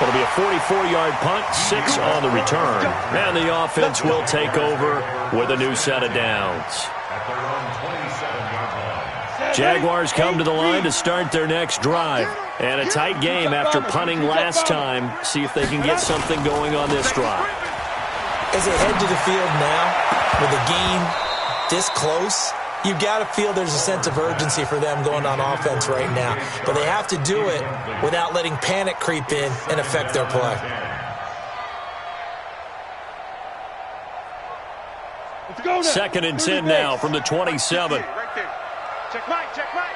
It'll be a 44-yard punt, 6 on the return. And the offense will take over with a new set of downs. At their own 27-yard line. Jaguars come to the line to start their next drive. And a tight game after punting last time. See if they can get something going on this drive. As they head to the field now, with the game this close, you've got to feel there's a sense of urgency for them going on offense right now. But they have to do it without letting panic creep in and affect their play. 2nd and 10 now from the 27. Right there. Check right, check right.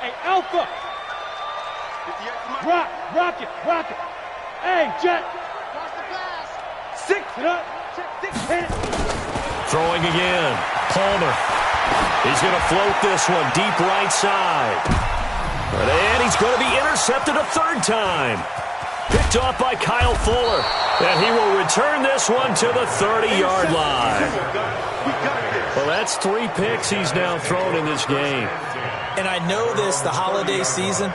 Hey, Alpha. Rock it. Hey, Jet. Cross the pass. 6 it up. 6 hit. Throwing again. Palmer. He's going to float this one deep right side. And he's going to be intercepted a 3rd time. Picked off by Kyle Fuller. And he will return this one to the 30-yard line. Well, that's 3 picks he's now thrown in this game. And I know this, the holiday season,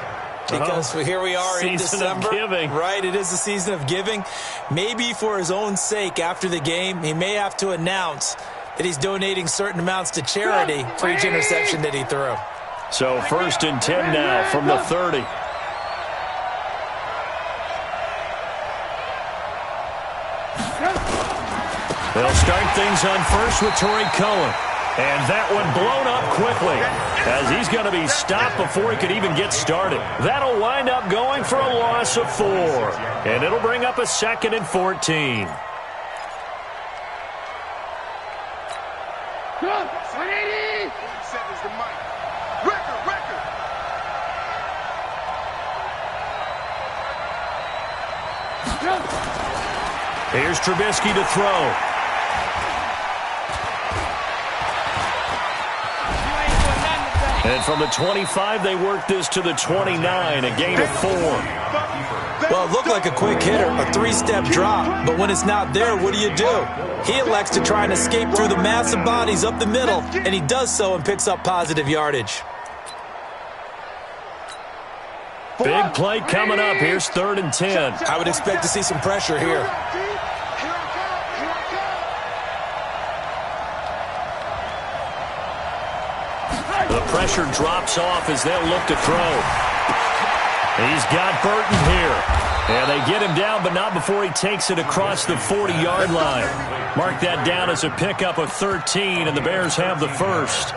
because here we are in December. Season of giving. Right, it is the season of giving. Maybe for his own sake, after the game, he may have to announce that he's donating certain amounts to charity for each interception that he threw. So 1st and 10 now from the 30. They'll start things on first with Torrey Cohen. And that one blown up quickly as he's going to be stopped before he could even get started. That'll wind up going for a loss of 4. And it'll bring up a 2nd and 14. Good. 180. 47 is the mic. Record. Here's Trubisky to throw. And from the 25, they work this to the 29, a gain of 4. Well, it looked like a quick hitter, a 3-step drop, but when it's not there, what do? He elects to try and escape through the massive bodies up the middle, and he does so and picks up positive yardage. Big play coming up. Here's 3rd and 10. I would expect to see some pressure here. The pressure drops off as they'll look to throw. He's got Burton here. And they get him down, but not before he takes it across the 40-yard line. Mark that down as a pickup of 13, and the Bears have the 1st.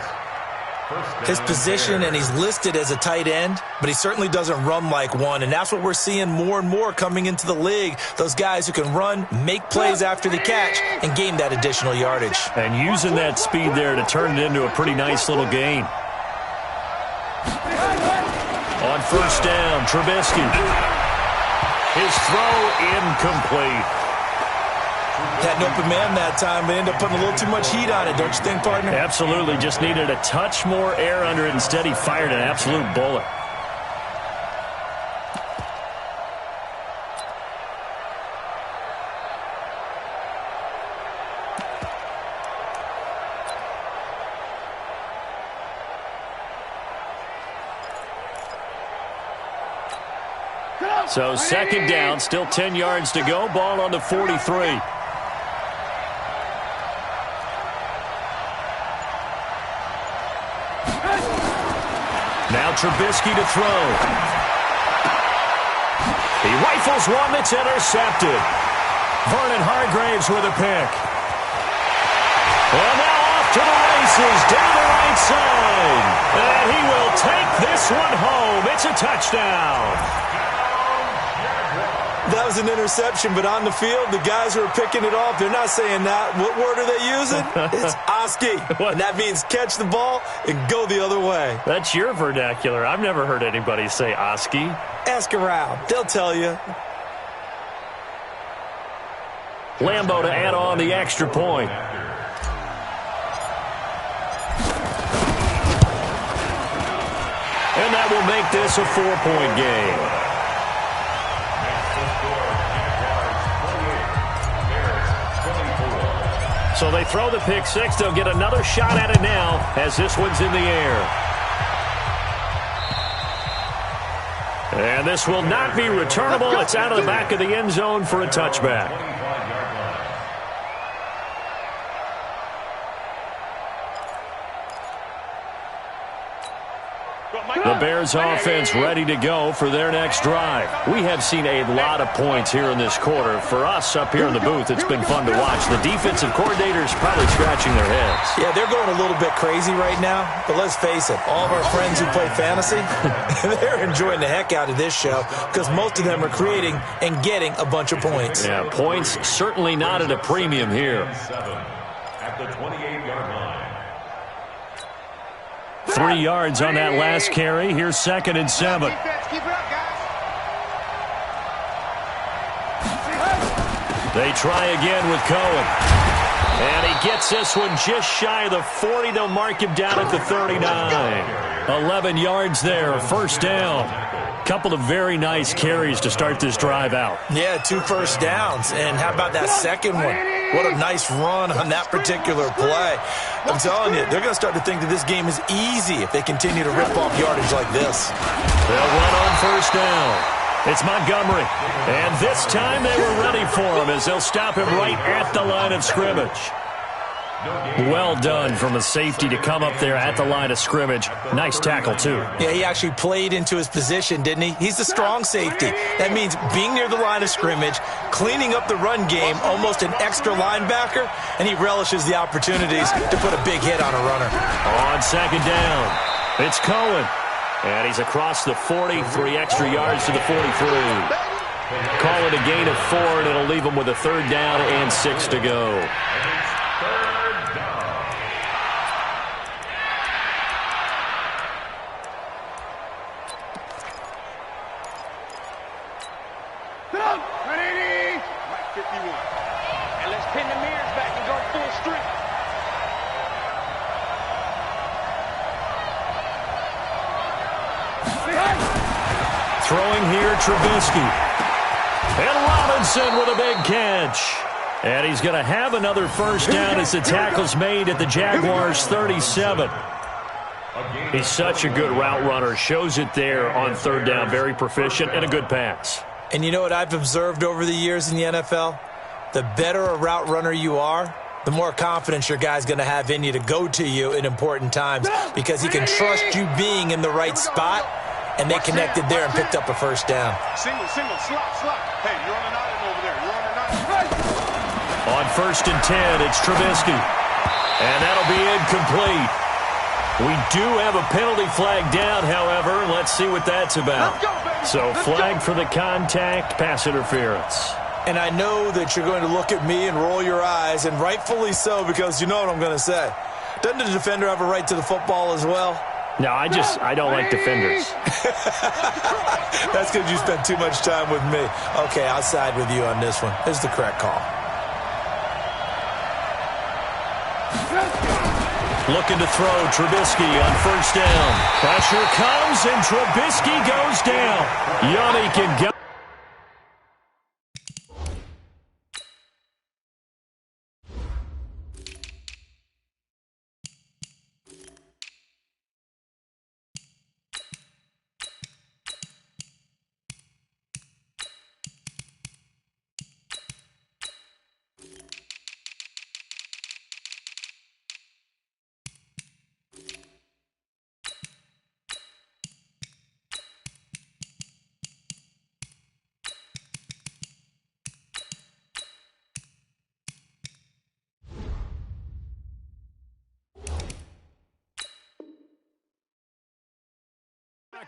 His position, and he's listed as a tight end, but he certainly doesn't run like one, and that's what we're seeing more and more coming into the league. Those guys who can run, make plays after the catch, and gain that additional yardage. And using that speed there to turn it into a pretty nice little gain. On 1st down, Trubisky. His throw incomplete. Had an open man that time, but ended up putting a little too much heat on it, don't you think, partner? Absolutely. Just needed a touch more air under it. Instead, he fired an absolute bullet. So 2nd down, still 10 yards to go. Ball on the 43. Now Trubisky to throw. He rifles one that's intercepted. Vernon Hargreaves with a pick. And now off to the races down the right side. And he will take this one home. It's a touchdown. That was an interception, but on the field, the guys who are picking it off, they're not saying that. What word are they using? It's Oski. And that means catch the ball and go the other way. That's your vernacular. I've never heard anybody say Oski. Ask around. They'll tell you. Lambeau to add on the extra point. And that will make this a 4-point game. So they throw the pick 6. They'll get another shot at it now as this one's in the air. And this will not be returnable. It's out of the back of the end zone for a touchback. The Bears offense ready to go for their next drive. We have seen a lot of points here in this quarter. For us up here in the booth, it's been fun to watch. The defensive coordinators probably scratching their heads. Yeah, they're going a little bit crazy right now, but let's face it, all of our friends who play fantasy, they're enjoying the heck out of this show because most of them are creating and getting a bunch of points. Yeah, points certainly not at a premium here. at the 28-yard line. 3 yards on that last carry. Here's 2nd and 7. They try again with Cohen. And he gets this one just shy of the 40. They'll mark him down at the 39. 11 yards there, first down. Couple of very nice carries to start this drive out. Yeah, 2 first downs. And how about that second one? What a nice run on that particular play. I'm telling you, they're going to start to think that this game is easy if they continue to rip off yardage like this. They'll run on first down. It's Montgomery. And this time they were ready for him as they'll stop him right at the line of scrimmage. Well done from a safety to come up there at the line of scrimmage. Nice tackle, too. Yeah, he actually played into his position, didn't he? He's the strong safety. That means being near the line of scrimmage, cleaning up the run game, almost an extra linebacker, and he relishes the opportunities to put a big hit on a runner. On second down, it's Cohen. And he's across the 40, 3 extra yards to the 43. Call it a gain of 4, and it'll leave him with a 3rd down and 6 to go. And let's pin the mirrors back and go full strength. Throwing here, Trubisky. And Robinson with a big catch. And he's going to have another first down as the tackle's made at the Jaguars' 37. He's such a good route runner. Shows it there on 3rd down. Very proficient and a good pass. And you know what I've observed over the years in the NFL? The better a route runner you are, the more confidence your guy's going to have in you to go to you in important times because he can trust you being in the right spot, and they connected there and picked up a first down. Single, slot. Hey, you're on an island over there. You're on an island. On 1st and 10, it's Trubisky. And that'll be incomplete. We do have a penalty flag down, however. Let's see what that's about. So flag for the contact, pass interference. And I know that you're going to look at me and roll your eyes, and rightfully so, because you know what I'm going to say. Doesn't the defender have a right to the football as well? No, I don't like defenders. That's because you spent too much time with me. Okay, I'll side with you on this one. This is the correct call. Looking to throw, Trubisky on first down. Pressure comes, and Trubisky goes down. Yannick and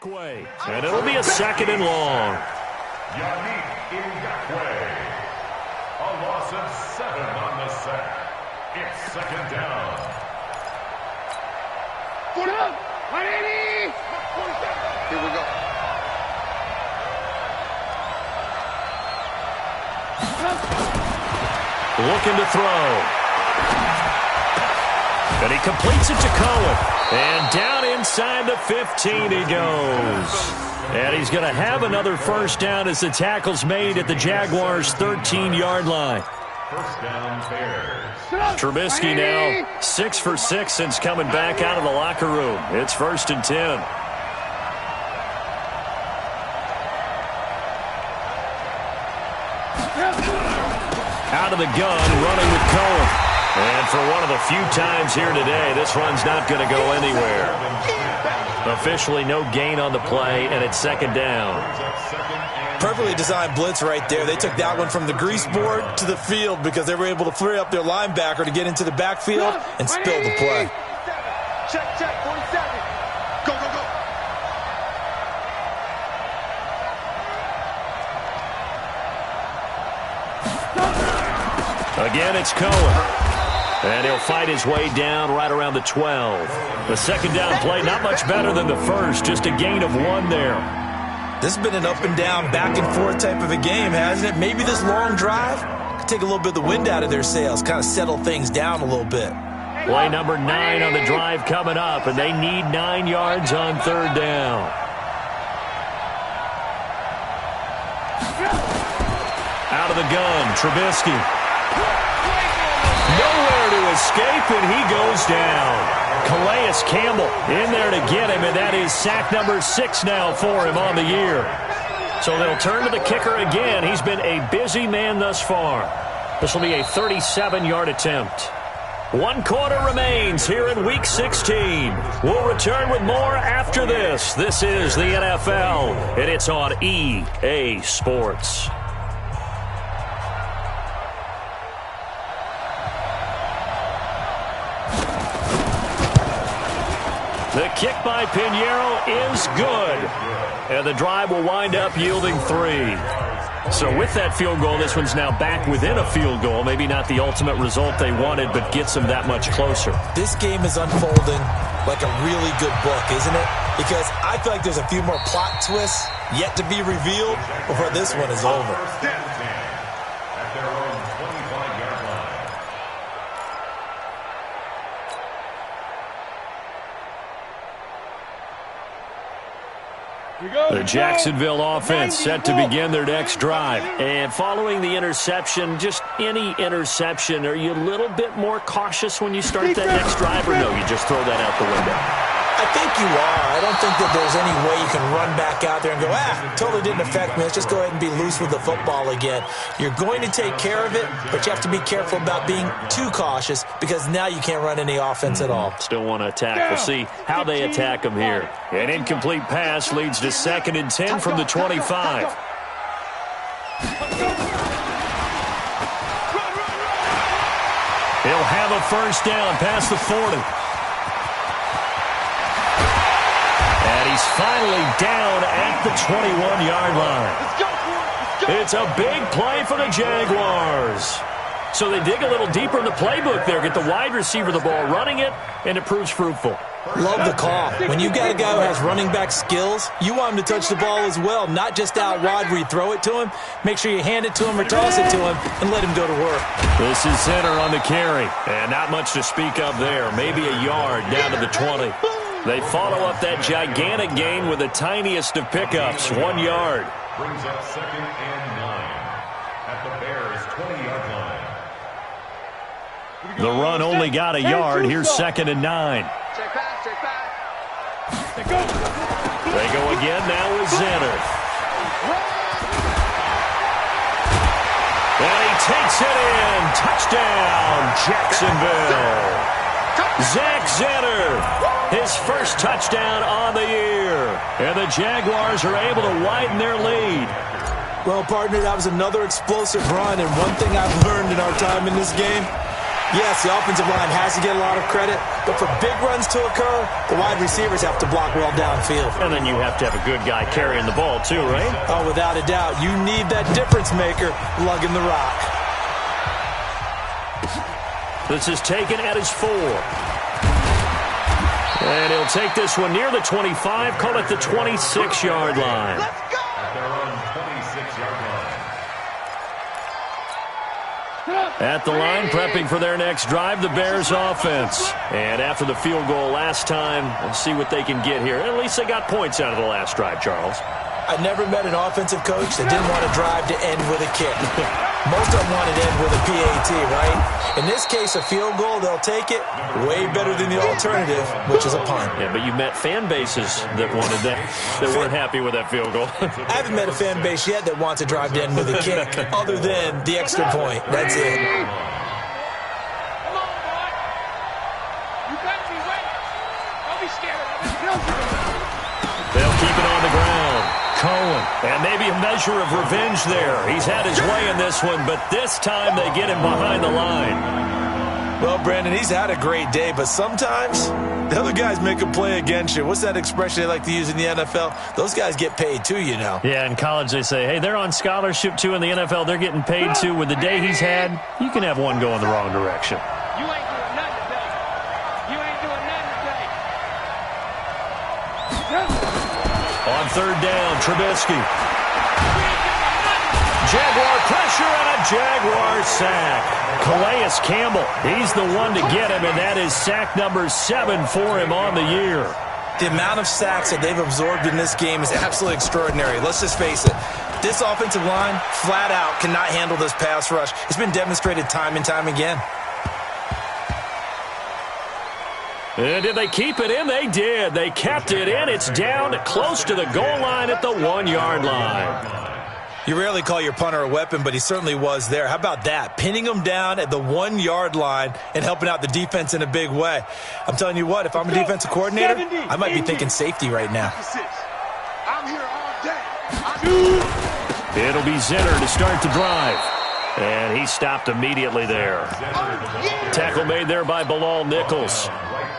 way. And it'll be a 2nd and long. Yannick Ngakoue. A loss of 7 on the sack. It's 2nd down. Put up! 180! Here we go. Looking to throw. And he completes it to Cohen. And down inside the 15 he goes. And he's going to have another first down as the tackle's made at the Jaguars' 13-yard line. First down, Bears. Trubisky now 6 for 6 since coming back out of the locker room. It's 1st and 10. Out of the gun, running with Cohen. And for one of the few times here today, this run's not going to go anywhere. Officially no gain on the play, and it's 2nd down. Perfectly designed blitz right there. They took that one from the grease board to the field because they were able to free up their linebacker to get into the backfield and spill the play. Check, 47. Go. Again, it's Cohen. And he'll fight his way down right around the 12. The second down play, not much better than the first, just a gain of 1 there. This has been an up and down, back and forth type of a game, hasn't it? Maybe this long drive could take a little bit of the wind out of their sails, kind of settle things down a little bit. Play number 9 on the drive coming up, and they need 9 yards on third down. Out of the gun, Trubisky. Nowhere to escape, and he goes down. Calais Campbell in there to get him, and that is sack number 6 now for him on the year. So they'll turn to the kicker again. He's been a busy man thus far. This will be a 37-yard attempt. 1 quarter remains here in Week 16. We'll return with more after this. This is the NFL, and it's on EA Sports. The kick by Pinheiro is good. And the drive will wind up yielding 3. So with that field goal, this one's now back within a field goal. Maybe not the ultimate result they wanted, but gets them that much closer. This game is unfolding like a really good book, isn't it? Because I feel like there's a few more plot twists yet to be revealed before this one is over. At their own 25-yard line. The Jacksonville offense set to begin their next drive. And following the interception, just any interception, are you a little bit more cautious when you start that next drive, or no, you just throw that out the window? I think you are. I don't think that there's any way you can run back out there and go, totally didn't affect me. Let's just go ahead and be loose with the football again. You're going to take care of it, but you have to be careful about being too cautious because now you can't run any offense at all. Still want to attack. We'll see how they attack them here. An incomplete pass leads to 2nd and 10 from the 25. He'll have a first down past the 40. And he's finally down at the 21-yard line. It's a big play for the Jaguars. So they dig a little deeper in the playbook there, get the wide receiver the ball, running it, and it proves fruitful. Love the call. When you've got a guy who has running back skills, you want him to touch the ball as well, not just out wide where you throw it to him. Make sure you hand it to him or toss it to him and let him go to work. This is center on the carry, and not much to speak of there. Maybe a yard down to the 20. They follow up that gigantic gain with the tiniest of pickups, 1 yard. Brings up 2nd and 9 at the Bears' 20-yard line. The run only got a yard. Here's 2nd and 9. Check back. They go again now with Zenner. And he takes it in. Touchdown, Jacksonville. Zach Zenner, his first touchdown on the year. And the Jaguars are able to widen their lead. Well, partner, that was another explosive run, and one thing I've learned in our time in this game, yes, the offensive line has to get a lot of credit, but for big runs to occur, the wide receivers have to block well downfield. And then you have to have a good guy carrying the ball too, right? Oh, without a doubt. You need that difference maker lugging the rock. This is taken at his 4. And he'll take this one near the 25, call it the 26-yard line. At their own 26-yard line. At the line, prepping for their next drive, the Bears offense. And after the field goal last time, we'll see what they can get here. At least they got points out of the last drive, Charles. I never met an offensive coach that didn't want to drive to end with a kick. Most of them want it to end with a PAT, right? In this case, a field goal, they'll take it. Way better than the alternative, which is a punt. Yeah, but you met fan bases that wanted that, that weren't happy with that field goal. I haven't met a fan base yet that wants to drive to end with a kick, other than the extra point. That's it. Come on, boy. You got me wait. Don't be scared. They'll keep it on the ground. Cohen, and maybe a measure of revenge there. He's had his way in this one, but this time they get him behind the line. Well, Brandon, he's had a great day, but sometimes the other guys make a play against you. What's that expression they like to use in the NFL? Those guys get paid too, you know. Yeah, in college they say, hey, they're on scholarship too. In the NFL, they're getting paid too. With the day he's had, you can have one go in the wrong direction. You ain't third down. Trubisky. Jaguar pressure and a Jaguar sack. Calais Campbell, he's the one to get him, and that is sack number 7 for him on the year. The amount of sacks that they've absorbed in this game is absolutely extraordinary. Let's just face it. This offensive line, flat out, cannot handle this pass rush. It's been demonstrated time and time again. And did they keep it in? They did. They kept it in. It's down close to the goal line at the 1-yard line. You rarely call your punter a weapon, but he certainly was there. How about that? Pinning him down at the 1-yard line and helping out the defense in a big way. I'm telling you what, if I'm a defensive coordinator, I might be thinking safety right now. I'm here all day. It'll be Zinner to start the drive. And he stopped immediately there. Tackle made there by Bilal Nichols.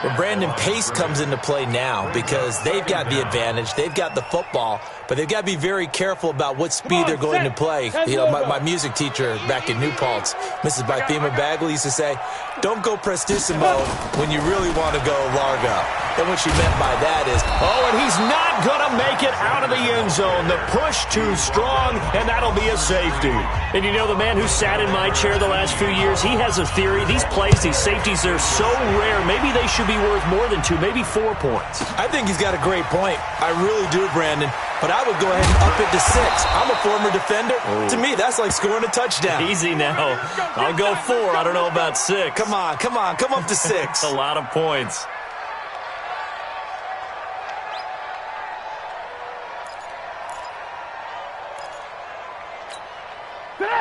Well, Brandon, pace comes into play now because they've got the advantage. They've got the football, but they've got to be very careful about what speed they're going to play. You know, my music teacher back in New Paltz, Mrs. Bythema Bagley, used to say, don't go prestissimo when you really want to go largo. And what she meant by that is, oh, and he's not going to make it out of the end zone. The push too strong, and that'll be a safety. And you know, the man who sat in my chair the last few years, he has a theory. These plays, these safeties, they're so rare. Maybe they should be worth more than 2, maybe 4 points. I think he's got a great point. I really do, Brandon. But I would go ahead and up it to 6. I'm a former defender. Oh. To me, that's like scoring a touchdown. Easy now. I'll go 4. I don't know about 6. Come on. Come up to 6. A lot of points.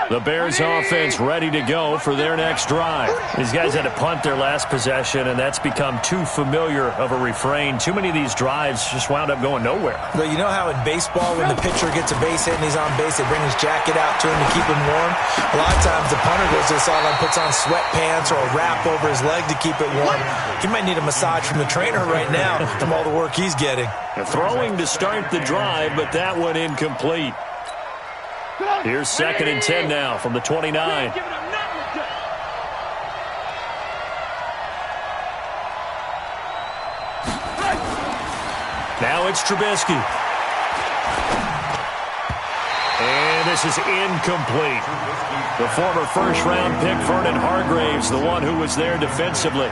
The Bears offense ready to go for their next drive. These guys had to punt their last possession, and that's become too familiar of a refrain. Too many of these drives just wound up going nowhere. Well, you know how in baseball when the pitcher gets a base hit and he's on base, they bring his jacket out to him to keep him warm? A lot of times the punter goes to the sideline, puts on sweatpants or a wrap over his leg to keep it warm. He might need a massage from the trainer right now from all the work he's getting. Throwing to start the drive, but that one incomplete. Here's 2nd and 10 now from the 29. Now it's Trubisky. And this is incomplete. The former first-round pick, Vernon Hargraves, the one who was there defensively.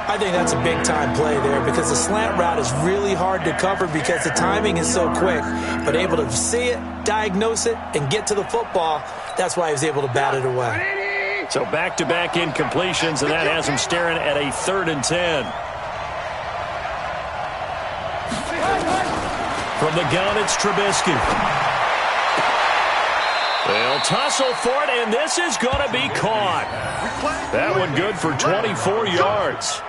I think that's a big-time play there because the slant route is really hard to cover because the timing is so quick. But able to see it, diagnose it, and get to the football, that's why he was able to bat it away. So back-to-back incompletions, and that has him staring at a 3rd and 10. From the gun, it's Trubisky. They'll tussle for it, and this is going to be caught. That one good for 24 yards.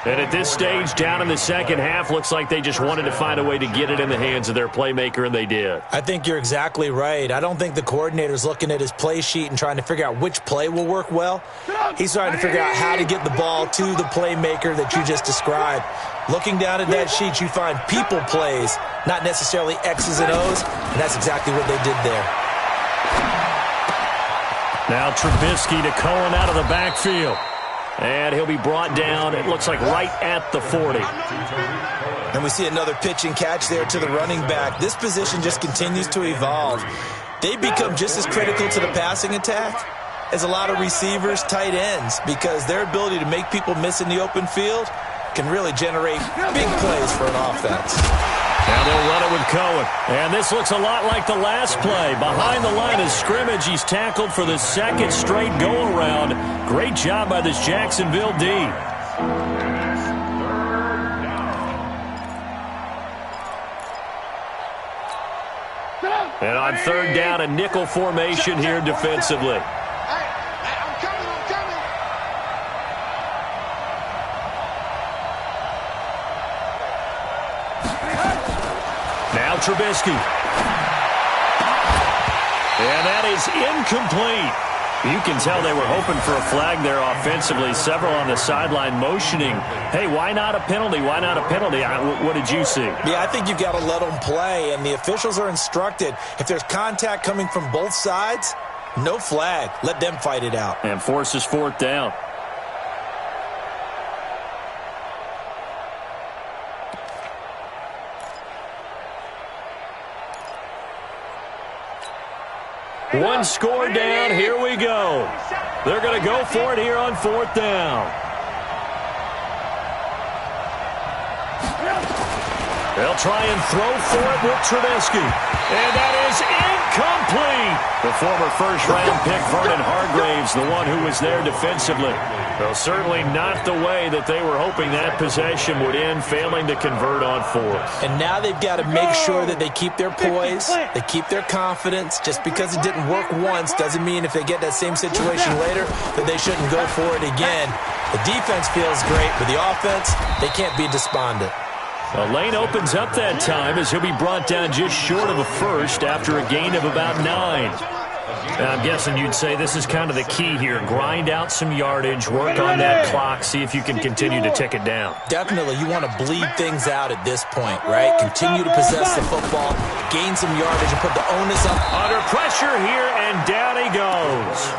And at this stage, down in the second half, looks like they just wanted to find a way to get it in the hands of their playmaker, and they did. I think you're exactly right. I don't think the coordinator's looking at his play sheet and trying to figure out which play will work well. He's trying to figure out how to get the ball to the playmaker that you just described. Looking down at that sheet, you find people plays, not necessarily X's and O's, and that's exactly what they did there. Now Trubisky to Cohen out of the backfield. And he'll be brought down, it looks like right at the 40. And we see another pitch and catch there to the running back. This position just continues to evolve. They become just as critical to the passing attack as a lot of receivers, tight ends, because their ability to make people miss in the open field can really generate big plays for an offense. Now they'll run it with Cohen. And this looks a lot like the last play. Behind the line of scrimmage, he's tackled for the 2nd straight go-around. Great job by this Jacksonville D. And on 3rd down, a nickel formation here defensively. Now Trubisky. And that is incomplete. You can tell they were hoping for a flag there offensively. Several on the sideline motioning, hey, why not a penalty? Why not a penalty? What did you see? Yeah, I think you've got to let them play, and the officials are instructed. If there's contact coming from both sides, no flag. Let them fight it out. And forces 4th down. One score down. Here we go. They're going to go for it here on 4th down. They'll try and throw for it with Trubisky. And that is incomplete. The former first-round pick, Vernon Hargreaves, the one who was there defensively. Well, certainly not the way that they were hoping that possession would end, failing to convert on 4th. And now they've got to make sure that they keep their poise, they keep their confidence. Just because it didn't work once doesn't mean if they get that same situation later that they shouldn't go for it again. The defense feels great, but the offense, they can't be despondent. A lane opens up that time as he'll be brought down just short of a first after a gain of about 9. I'm guessing you'd say this is kind of the key here. Grind out some yardage, work on that clock, see if you can continue to tick it down. Definitely. You want to bleed things out at this point, right? Continue to possess the football, gain some yardage, and put the onus up. Under pressure here, and down he goes.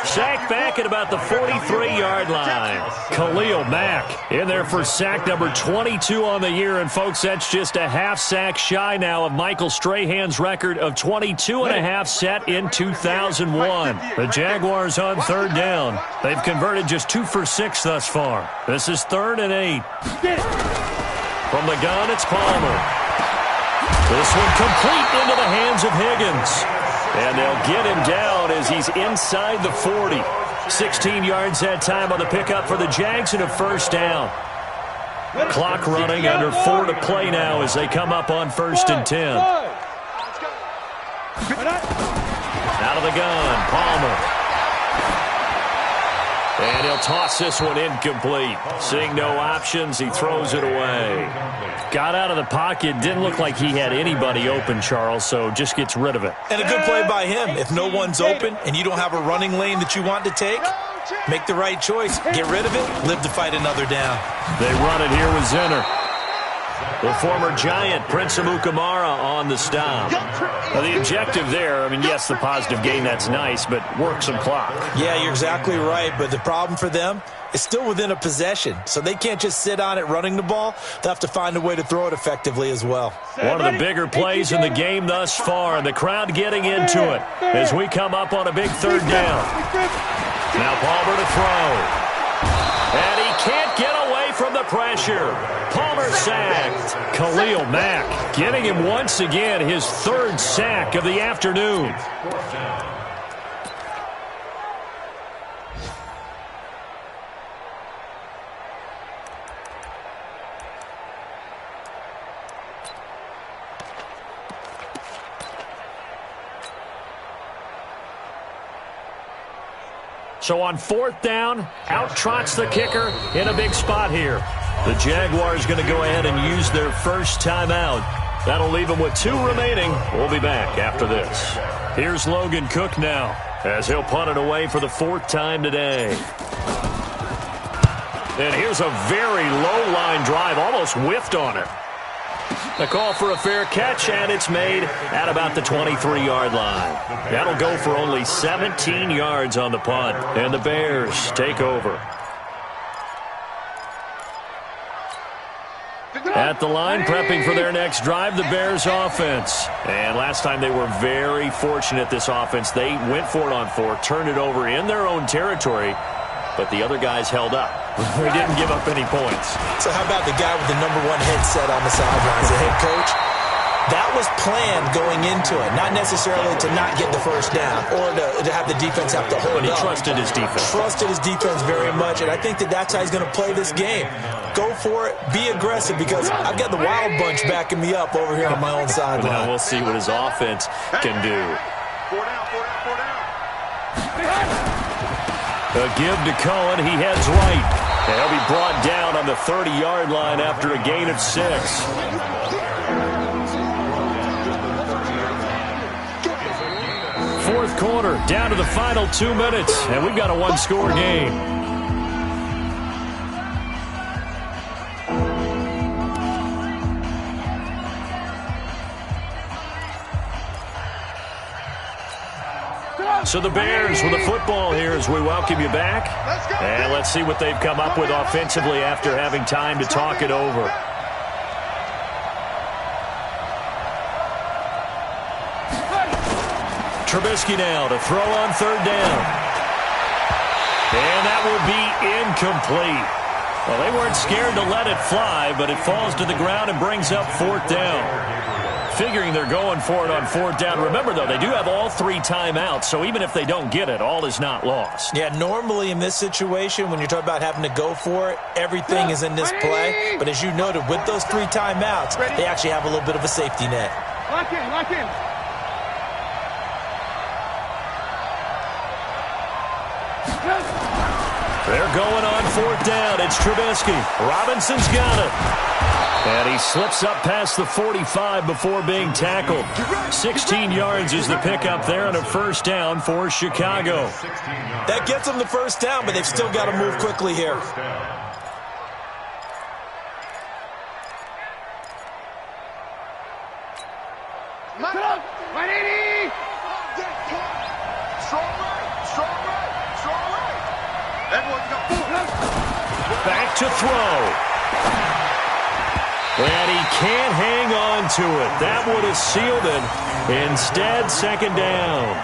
Sacked back at about the 43-yard line. Khalil Mack in there for sack number 22 on the year. And, folks, that's just a half sack shy now of Michael Strahan's record of 22.5 set in 2001. The Jaguars on 3rd down. They've converted just 2 for 6 thus far. This is 3rd and 8. From the gun, it's Palmer. This one complete into the hands of Higgins. And they'll get him down as he's inside the 40. 16 yards that time on the pickup for the Jags and a first down. Clock running, under 4 to play now as they come up on 1st and 10. Out of the gun, Palmer. And he'll toss this one incomplete. Seeing no options, he throws it away. Got out of the pocket. Didn't look like he had anybody open, Charles, so just gets rid of it. And a good play by him. If no one's open and you don't have a running lane that you want to take, make the right choice. Get rid of it. Live to fight another down. They run it here with Zinner. The former Giant, Prince Amukamara, on the stop. Now, the objective there, I mean, yes, the positive gain, that's nice, but work some clock. Yeah, you're exactly right, but the problem for them is still within a possession, so they can't just sit on it running the ball. They'll have to find a way to throw it effectively as well. One of the bigger plays in the game thus far, and the crowd getting into it as we come up on a big 3rd down. Now Palmer to throw. And he can't get away from the pressure. Palmer sacked. Khalil Mack getting him once again, his 3rd sack of the afternoon. So on 4th down, out trots the kicker in a big spot here. The Jaguars going to go ahead and use their first timeout. That'll leave them with 2 remaining. We'll be back after this. Here's Logan Cook now as he'll punt it away for the 4th time today. And here's a very low line drive, almost whiffed on it. The call for a fair catch, and it's made at about the 23-yard line. That'll go for only 17 yards on the punt, and the Bears take over. At the line, prepping for their next drive, the Bears offense. And last time they were very fortunate, this offense. They went for it on 4, turned it over in their own territory, but the other guys held up. They didn't give up any points. So how about the guy with the #1 headset on the sidelines, the head coach? That was planned going into it, not necessarily to not get the first down or to have the defense have to hold up. But he trusted his defense. Trusted his defense very much, and I think that's how he's going to play this game. Go for it, be aggressive, because I've got the Wild Bunch backing me up over here on my own sideline. Now we'll see what his offense can do. 4 down, 4 down, 4 down. A give to Cohen. He heads right. And he'll be brought down on the 30-yard line after a gain of 6. Fourth quarter, down to the final 2 minutes, and we've got a 1-score game. So the Bears with the football here as we welcome you back. And let's see what they've come up with offensively after having time to talk it over. Trubisky now to throw on third down. And that will be incomplete. Well, they weren't scared to let it fly, but it falls to the ground and brings up fourth down. Figuring they're going for it on fourth down. Remember, though, they do have all 3 timeouts, so even if they don't get it, all is not lost. Yeah, normally in this situation, when you're talking about having to go for it, everything is in this play. But as you noted, with those 3 timeouts, they actually have a little bit of a safety net. Lock in, lock in. They're going on fourth down. It's Trubisky. Robinson's got it. And he slips up past the 45 before being tackled. 16 yards is the pickup there on a first down for Chicago. That gets them the first down, but they've still got to move quickly here. Back to throw. And he can't hang on to it. That would have sealed it. Instead, second down.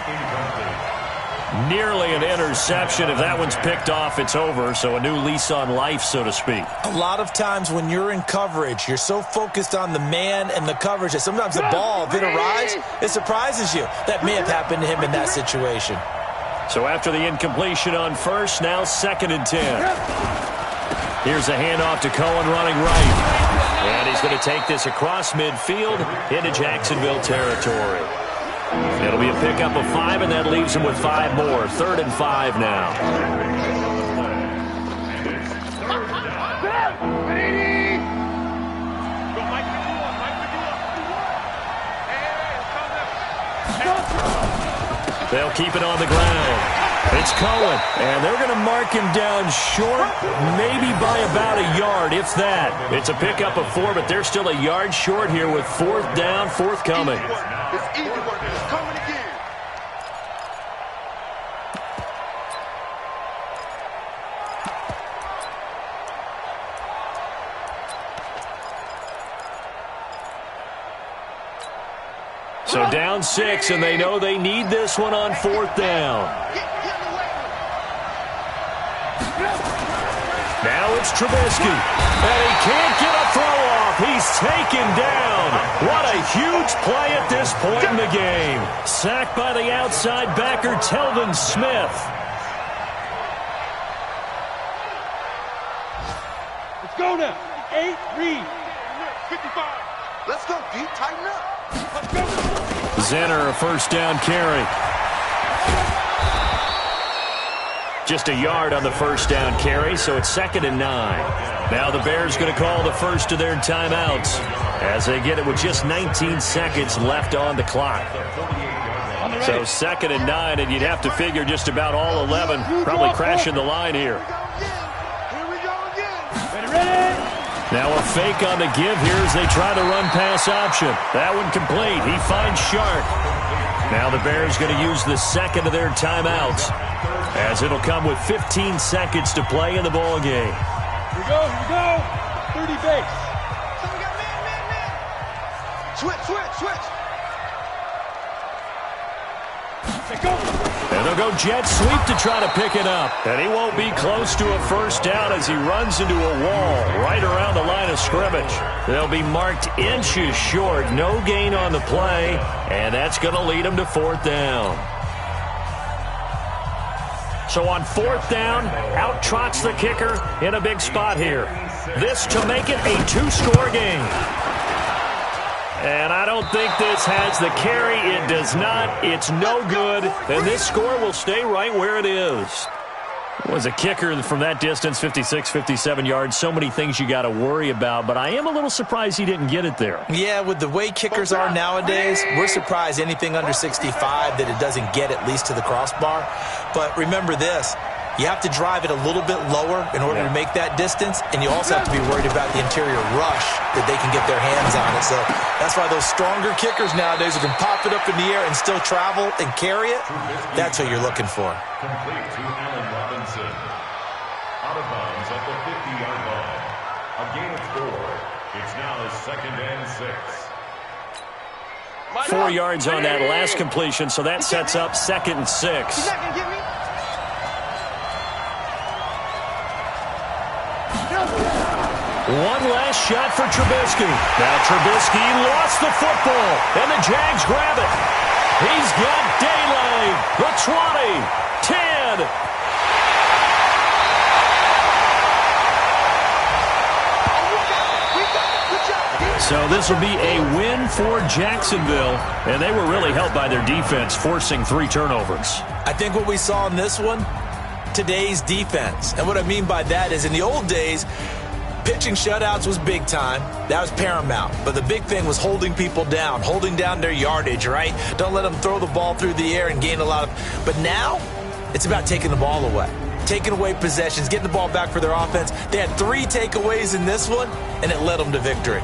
Nearly an interception. If that one's picked off, it's over. So a new lease on life, so to speak. A lot of times when you're in coverage, you're so focused on the man and the coverage that sometimes the ball, if it arrives, it surprises you. That may have happened to him in that situation. So after the incompletion on first, now 2nd and 10. Here's a handoff to Cohen running right. And he's going to take this across midfield into Jacksonville territory. It'll be a pickup of 5, and that leaves him with 5 more. 3rd and 5 now. They'll keep it on the ground. It's Cohen, and they're going to mark him down short, maybe by about a yard, if that. It's a pickup of 4, but they're still a yard short here with 4th down forthcoming. It's easy work. It's coming again. So down 6, and they know they need this one on 4th down. Now it's Trubisky, and he can't get a throw off. He's taken down. What a huge play at this point in the game. Sacked by the outside backer, Telvin Smith. Let's go now. 8, read. 55. Let's go, D. Tighten up. Let's go. Zenner, a first down carry. Just a yard on the first down carry, so it's 2nd and 9. Now the Bears going to call the first of their timeouts as they get it with just 19 seconds left on the clock. So 2nd and 9, and you'd have to figure just about all 11 probably crashing the line here. Here we go again. Ready? Now a fake on the give here as they try to run pass option. That one complete. He finds Shark. Now the Bears going to use the second of their timeouts, as it'll come with 15 seconds to play in the ball game. Here we go, 30 base. So we got man. Switch. And they'll go jet sweep to try to pick it up. And he won't be close to a first down as he runs into a wall right around the line of scrimmage. They'll be marked inches short. No gain on the play, and that's going to lead them to 4th down. So on 4th down, out trots the kicker in a big spot here. This to make it a 2-score game. And I don't think this has the carry. It does not. It's no good. And this score will stay right where it is. Was a kicker from that distance, 56, 57 yards. So many things you got to worry about. But I am a little surprised he didn't get it there. Yeah, with the way kickers are nowadays, we're surprised anything under 65 that it doesn't get at least to the crossbar. But remember this. You have to drive it a little bit lower in order to make that distance, and you also have to be worried about the interior rush that they can get their hands on it. So that's why those stronger kickers nowadays who can pop it up in the air and still travel and carry it, that's what you're looking for. Complete to Allen Robinson. Out of bounds at the 50-yard line. A gain of 4. It's now 2nd and 6. 4 yards on that last completion, so that sets up 2nd and 6. He's not going to get me. One last shot for Trubisky. Now Trubisky lost the football, and the Jags grab it. He's got daylight. The 20, 10. So this will be a win for Jacksonville, and they were really helped by their defense, forcing 3 turnovers. I think what we saw in this one, today's defense. And what I mean by that is in the old days, pitching shutouts was big time. That was paramount. But the big thing was holding people down, holding down their yardage, right? Don't let them throw the ball through the air and gain a lot of... But now, it's about taking the ball away. Taking away possessions, getting the ball back for their offense. They had 3 takeaways in this one, and it led them to victory.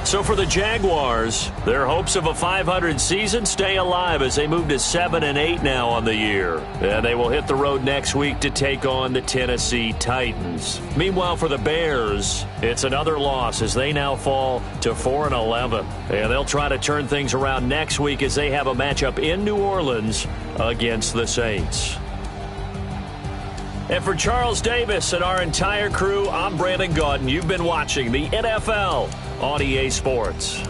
So for the Jaguars, their hopes of a 500 season stay alive as they move to 7-8 now on the year. And they will hit the road next week to take on the Tennessee Titans. Meanwhile, for the Bears, it's another loss as they now fall to 4-11. And they'll try to turn things around next week as they have a matchup in New Orleans against the Saints. And for Charles Davis and our entire crew, I'm Brandon Gaudin. You've been watching the NFL on EA Sports.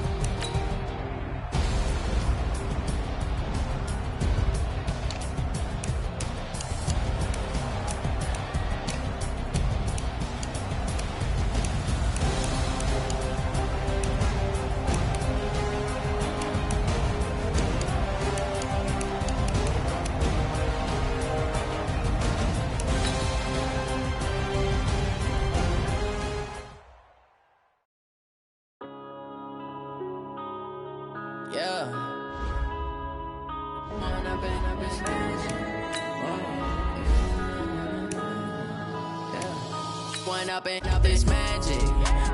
Up this magic.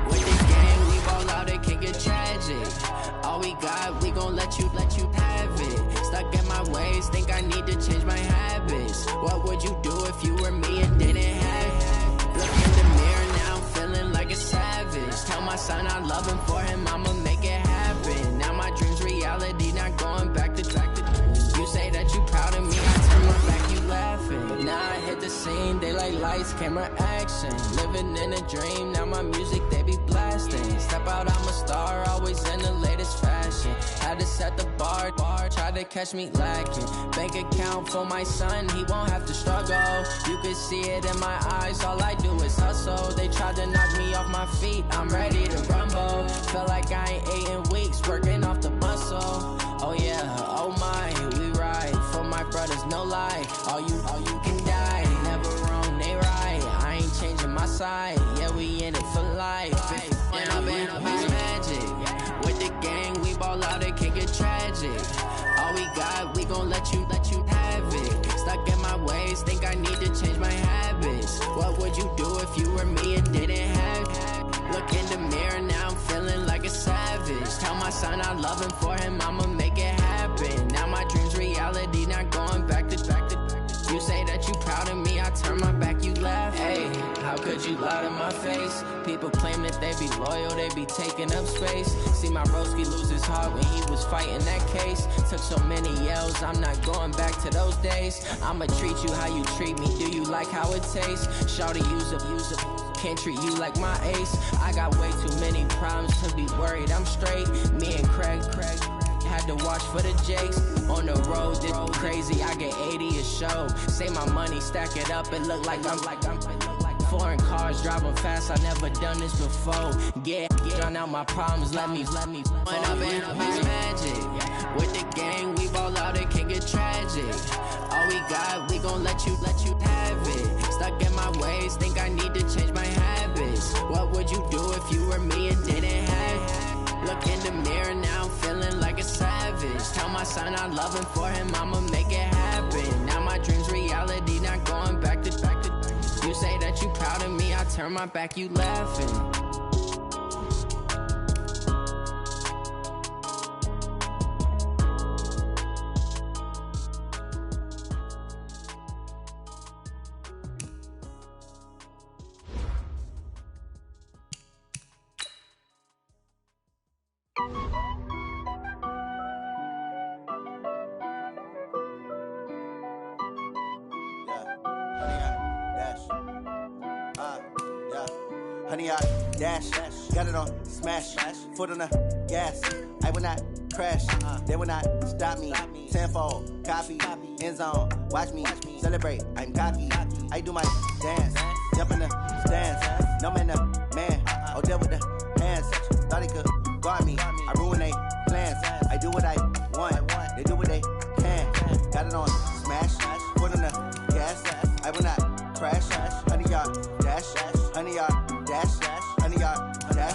With the game, we ball out, it can get tragic. All we got, we gon' let you have it. Stuck in my ways, think I need to change my habits. What would you do if you were me and didn't have it? Look in the mirror now, I'm feeling like a savage. Tell my son I love him, for him I'ma make it happen. Now my dream's reality, not going back to you say that you proud of me, I turn my back, you laughing. Now I hit the scene, they like lights, camera, action. Living in a dream, now my music, they be blasting. Step out, I'm a star, always in the latest fashion. Had to set the bar, try to catch me lacking. Bank account for my son, he won't have to struggle. You can see it in my eyes, all I do is hustle. They tried to knock me off my feet, I'm ready to rumble. Feel like I ain't ate in weeks, working off the muscle. Oh yeah, oh my, we ride for my brothers, no lie. All you can die, never wrong, they right. I ain't changing my side, yeah, we in it for life. And I've been magic. With the gang, we ball out, it can get tragic. All we got, we gon' let you have it. Stuck in my ways, think I need to change my habits. What would you do if you were me and didn't have it? Look in the mirror, now I'm feeling like a savage. Tell my son I love him, for him I'ma make it happen. Now my dream's reality, not going back to you say that you proud of me, I turn my back, you laugh. Hey, how could you lie to my face? People claim that they be loyal, they be taking up space. See my broski lose his heart when he was fighting that case. Took so many yells, I'm not going back to those days. I'ma treat you how you treat me, do you like how it tastes? Shawty, use up. Can't treat you like my ace. I got way too many problems to be worried, I'm straight. Me and Craig had to watch for the Jakes. On the road, this crazy, I get 80 a show. Say my money, stack it up, it look like I'm foreign cars, driving fast, I never done this before. Get drown out my problems, let me When I've been magic. With the gang, we ball out, it can get tragic. All we got, we gon' let you have it. Stuck in my ways, think I need to change my habits. What would you do if you were me and didn't have it? Look in the mirror, now I'm feeling like a savage. Tell my son I love him, for him I'ma make it happen. Now my dream's reality, not going back to you say that you proud of me, I turn my back, you laughing. honey yard, dash, got it on, smash, foot on the gas. I will not crash, they will not stop me. Tenfold, copy, end zone, watch me celebrate. I'm cocky, I do my dance, jump in the stands. No man, the man, oh there with the hands. Thought he could guard me, I ruin they plans. I do what I want, they do what they can. Got it on, smash, foot on the gas. I will not crash, honey yard, dash, honey yard, dash, honey yard, dash,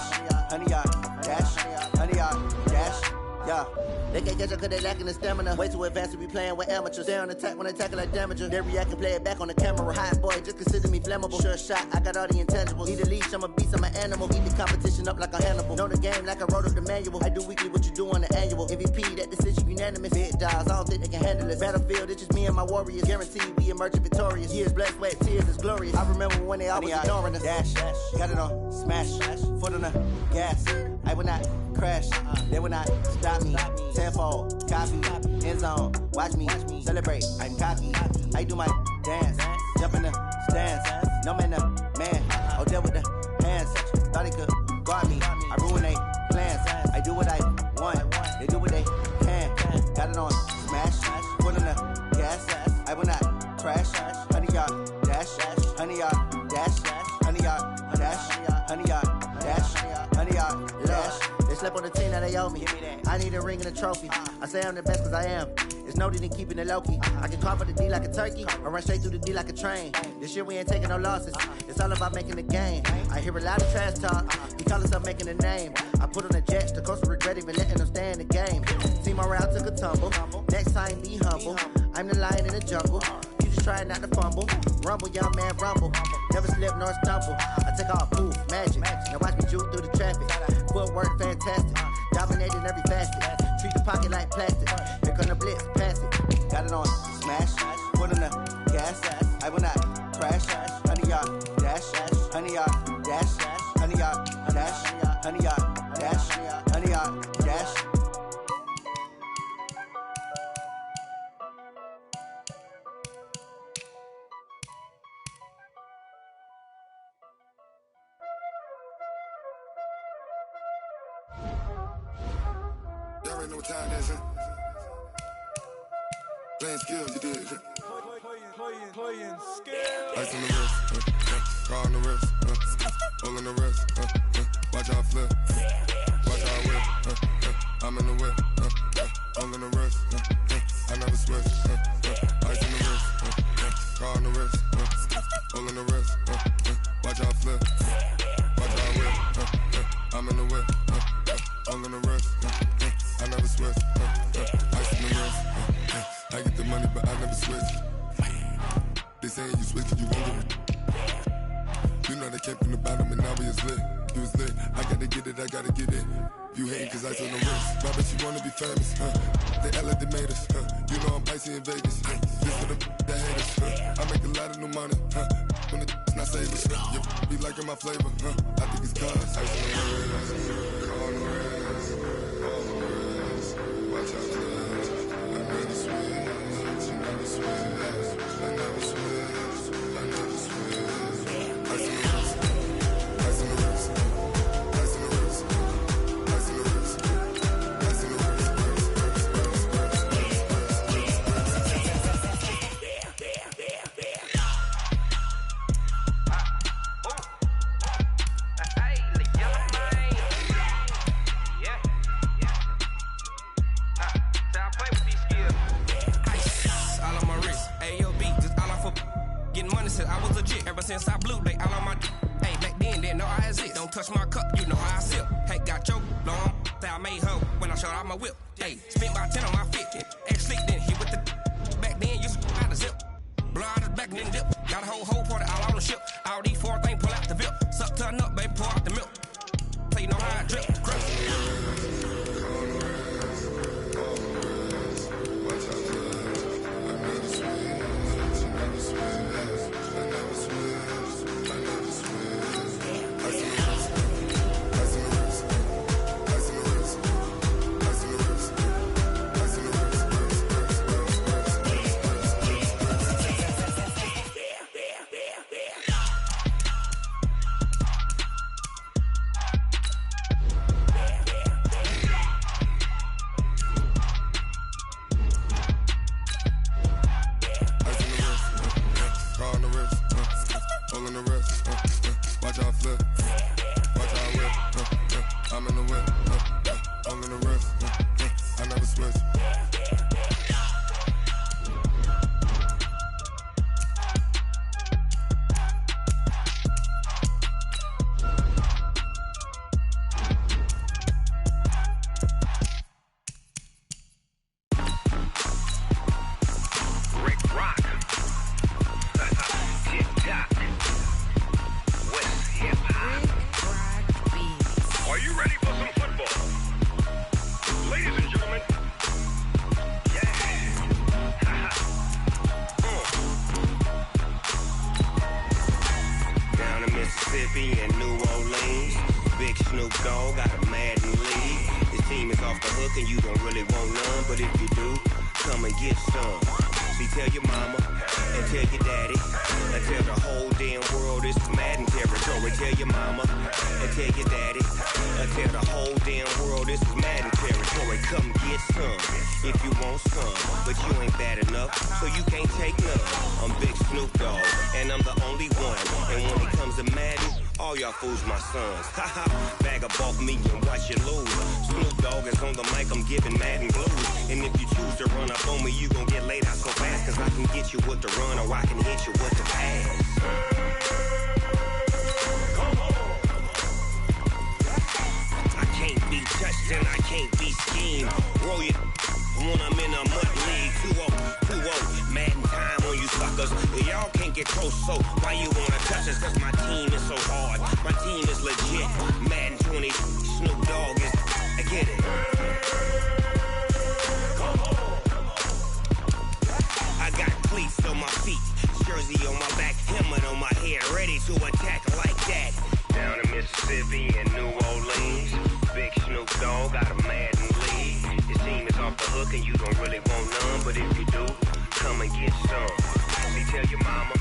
honey yard, dash, honey yard, dash. Yeah, they can't catch up cause they lacking the stamina. Way too advanced to be playing with amateurs. Stay on attack when they tackle like damager. They react and play it back on the camera. Hot boy, just consider me flammable. Sure shot, I got all the intangibles. Need a leash, I'm a beast, I'm an animal. Eat the competition up like a Hannibal. Know the game like I wrote up the manual. I do weekly what you do on the annual. MVP, that decision unanimous. Big dogs, I don't think they can handle it. Battlefield, it's just me and my warriors. Guaranteed we emerging victorious. Years, blood, sweat, tears, it's glorious. I remember when they always ignoring us. Dash, got it on, smash, foot on the gas. I will not crash, they will not stop me. Tenfold, copy, end zone, watch me celebrate. I'm cocky, I do my dance, jump in the stands. No man, the man, oh there with the hands. Thought he could guard me, I ruin they plans. I do what I want, they do what they can. Got it on, smash, foot on the gas. I will not crash, honey yard, dash, honey yard, dash, honey yard, dash, honey yard, dash, honey yard, dash. They slept on the team that they owe me. I need a ring and a trophy. I say I'm the best cause I am. It's no need in keeping it low-key. I can carve up the D like a turkey or run straight through the D like a train. This year we ain't taking no losses. It's all about making the game. I hear a lot of trash talk. He call himself making a name. I put on the jets. The coach will regret even letting them stay in the game. Team morale took a tumble. Next time be humble. I'm the lion in the jungle. You just try not to fumble. Rumble, young man, rumble. Never slip nor stumble. I take all poof, magic. Now watch me juke through the traffic. Footwork fantastic. Dominating every facet. Treat the pocket like plastic. Here come the blitz, pass it. Got it on, smash. Foot on the gas. I will not crash. Honey yard, dash. Honey yard, dash. Honey yard, dash. Honey yard, dash. Honey yard, dash. Y'all already know what time it is, huh? Playing skills, you did, huh? Playing skills. Ice on the wrist, car on the wrist, hole in the wrist, watch how I flip, watch how I whip, I'm in the whip, hole in the wrist, I never switch, ice on the wrist, car on the wrist, hole in the wrist, watch how I flip, watch how I whip, I'm in the whip, hole in the wrist, I never switch, ice on the wrist, I get the money but I never switch. They saying you switch and you won't get it. You know they came from the bottom and now we is lit. You was lit, I gotta get it, I gotta get it. You hating cause ice on the wrist. Why bet you wanna be famous, They act like they made us, You know I'm icy in Vegas, This for the that hate us, I make a lot of new money, When it's not savers, You be liking my flavor, I think it's cause ice on the wrist, car on the wrist, all on the wrist. Watch out for this, I never switch, you never switch. I never switch, I never switch. Ice on the wrist, ice on the wrist, ice on the wrist, ice on the wrist, ice on the wrist. Since I blew, they all on my hey, back then, didn't know I exist. Don't touch my cup, you know how I sip. Hey, got your long, that I made her when I showed out my whip. Hey, spent about 10 on my fit. Ex-slick, then hit with the back then, used to out the zip. Blow out the back, then dip. Got a whole party all on the ship. All these four things, pull out the VIP. Suck to a nut, baby, pour out the milk. Play, you know how I drip. Snoop Dogg got a Madden league. His team is off the hook and you don't really want none, but if you do, come and get some. See, tell your mama and tell your daddy and tell the whole damn world this is Madden territory. Tell your mama and tell your daddy and tell the whole damn world this is Madden territory. Come get some if you want some, but you ain't bad enough, so you can't take none. I'm Big Snoop Dogg, and I'm the only one. And when it comes to Madden, all y'all fools my sons. Haha, bag up off me and watch you lose. Snoop Dogg is on the mic, I'm giving Madden blues. And if you choose to run up on me, you gon' get laid out so fast, cause I can get you with the run or I can hit you with the pass. I can't be touched and I can't be schemed. Roll it when I'm in a mud league. 2-0, Madden time on you suckers. Y'all can't get close, so why you wanna touch us? Cause my team is so hard, my team is legit. Madden 20, Snoop Dogg is, I get it. I got cleats on my feet, jersey on my back, helmet on my head, ready to attack like that. Down in Mississippi and New Orleans, Big Snoop Dogg got a Madden league. His team is off the hook and you don't really want none, but if you do, come and get some. See, tell your mama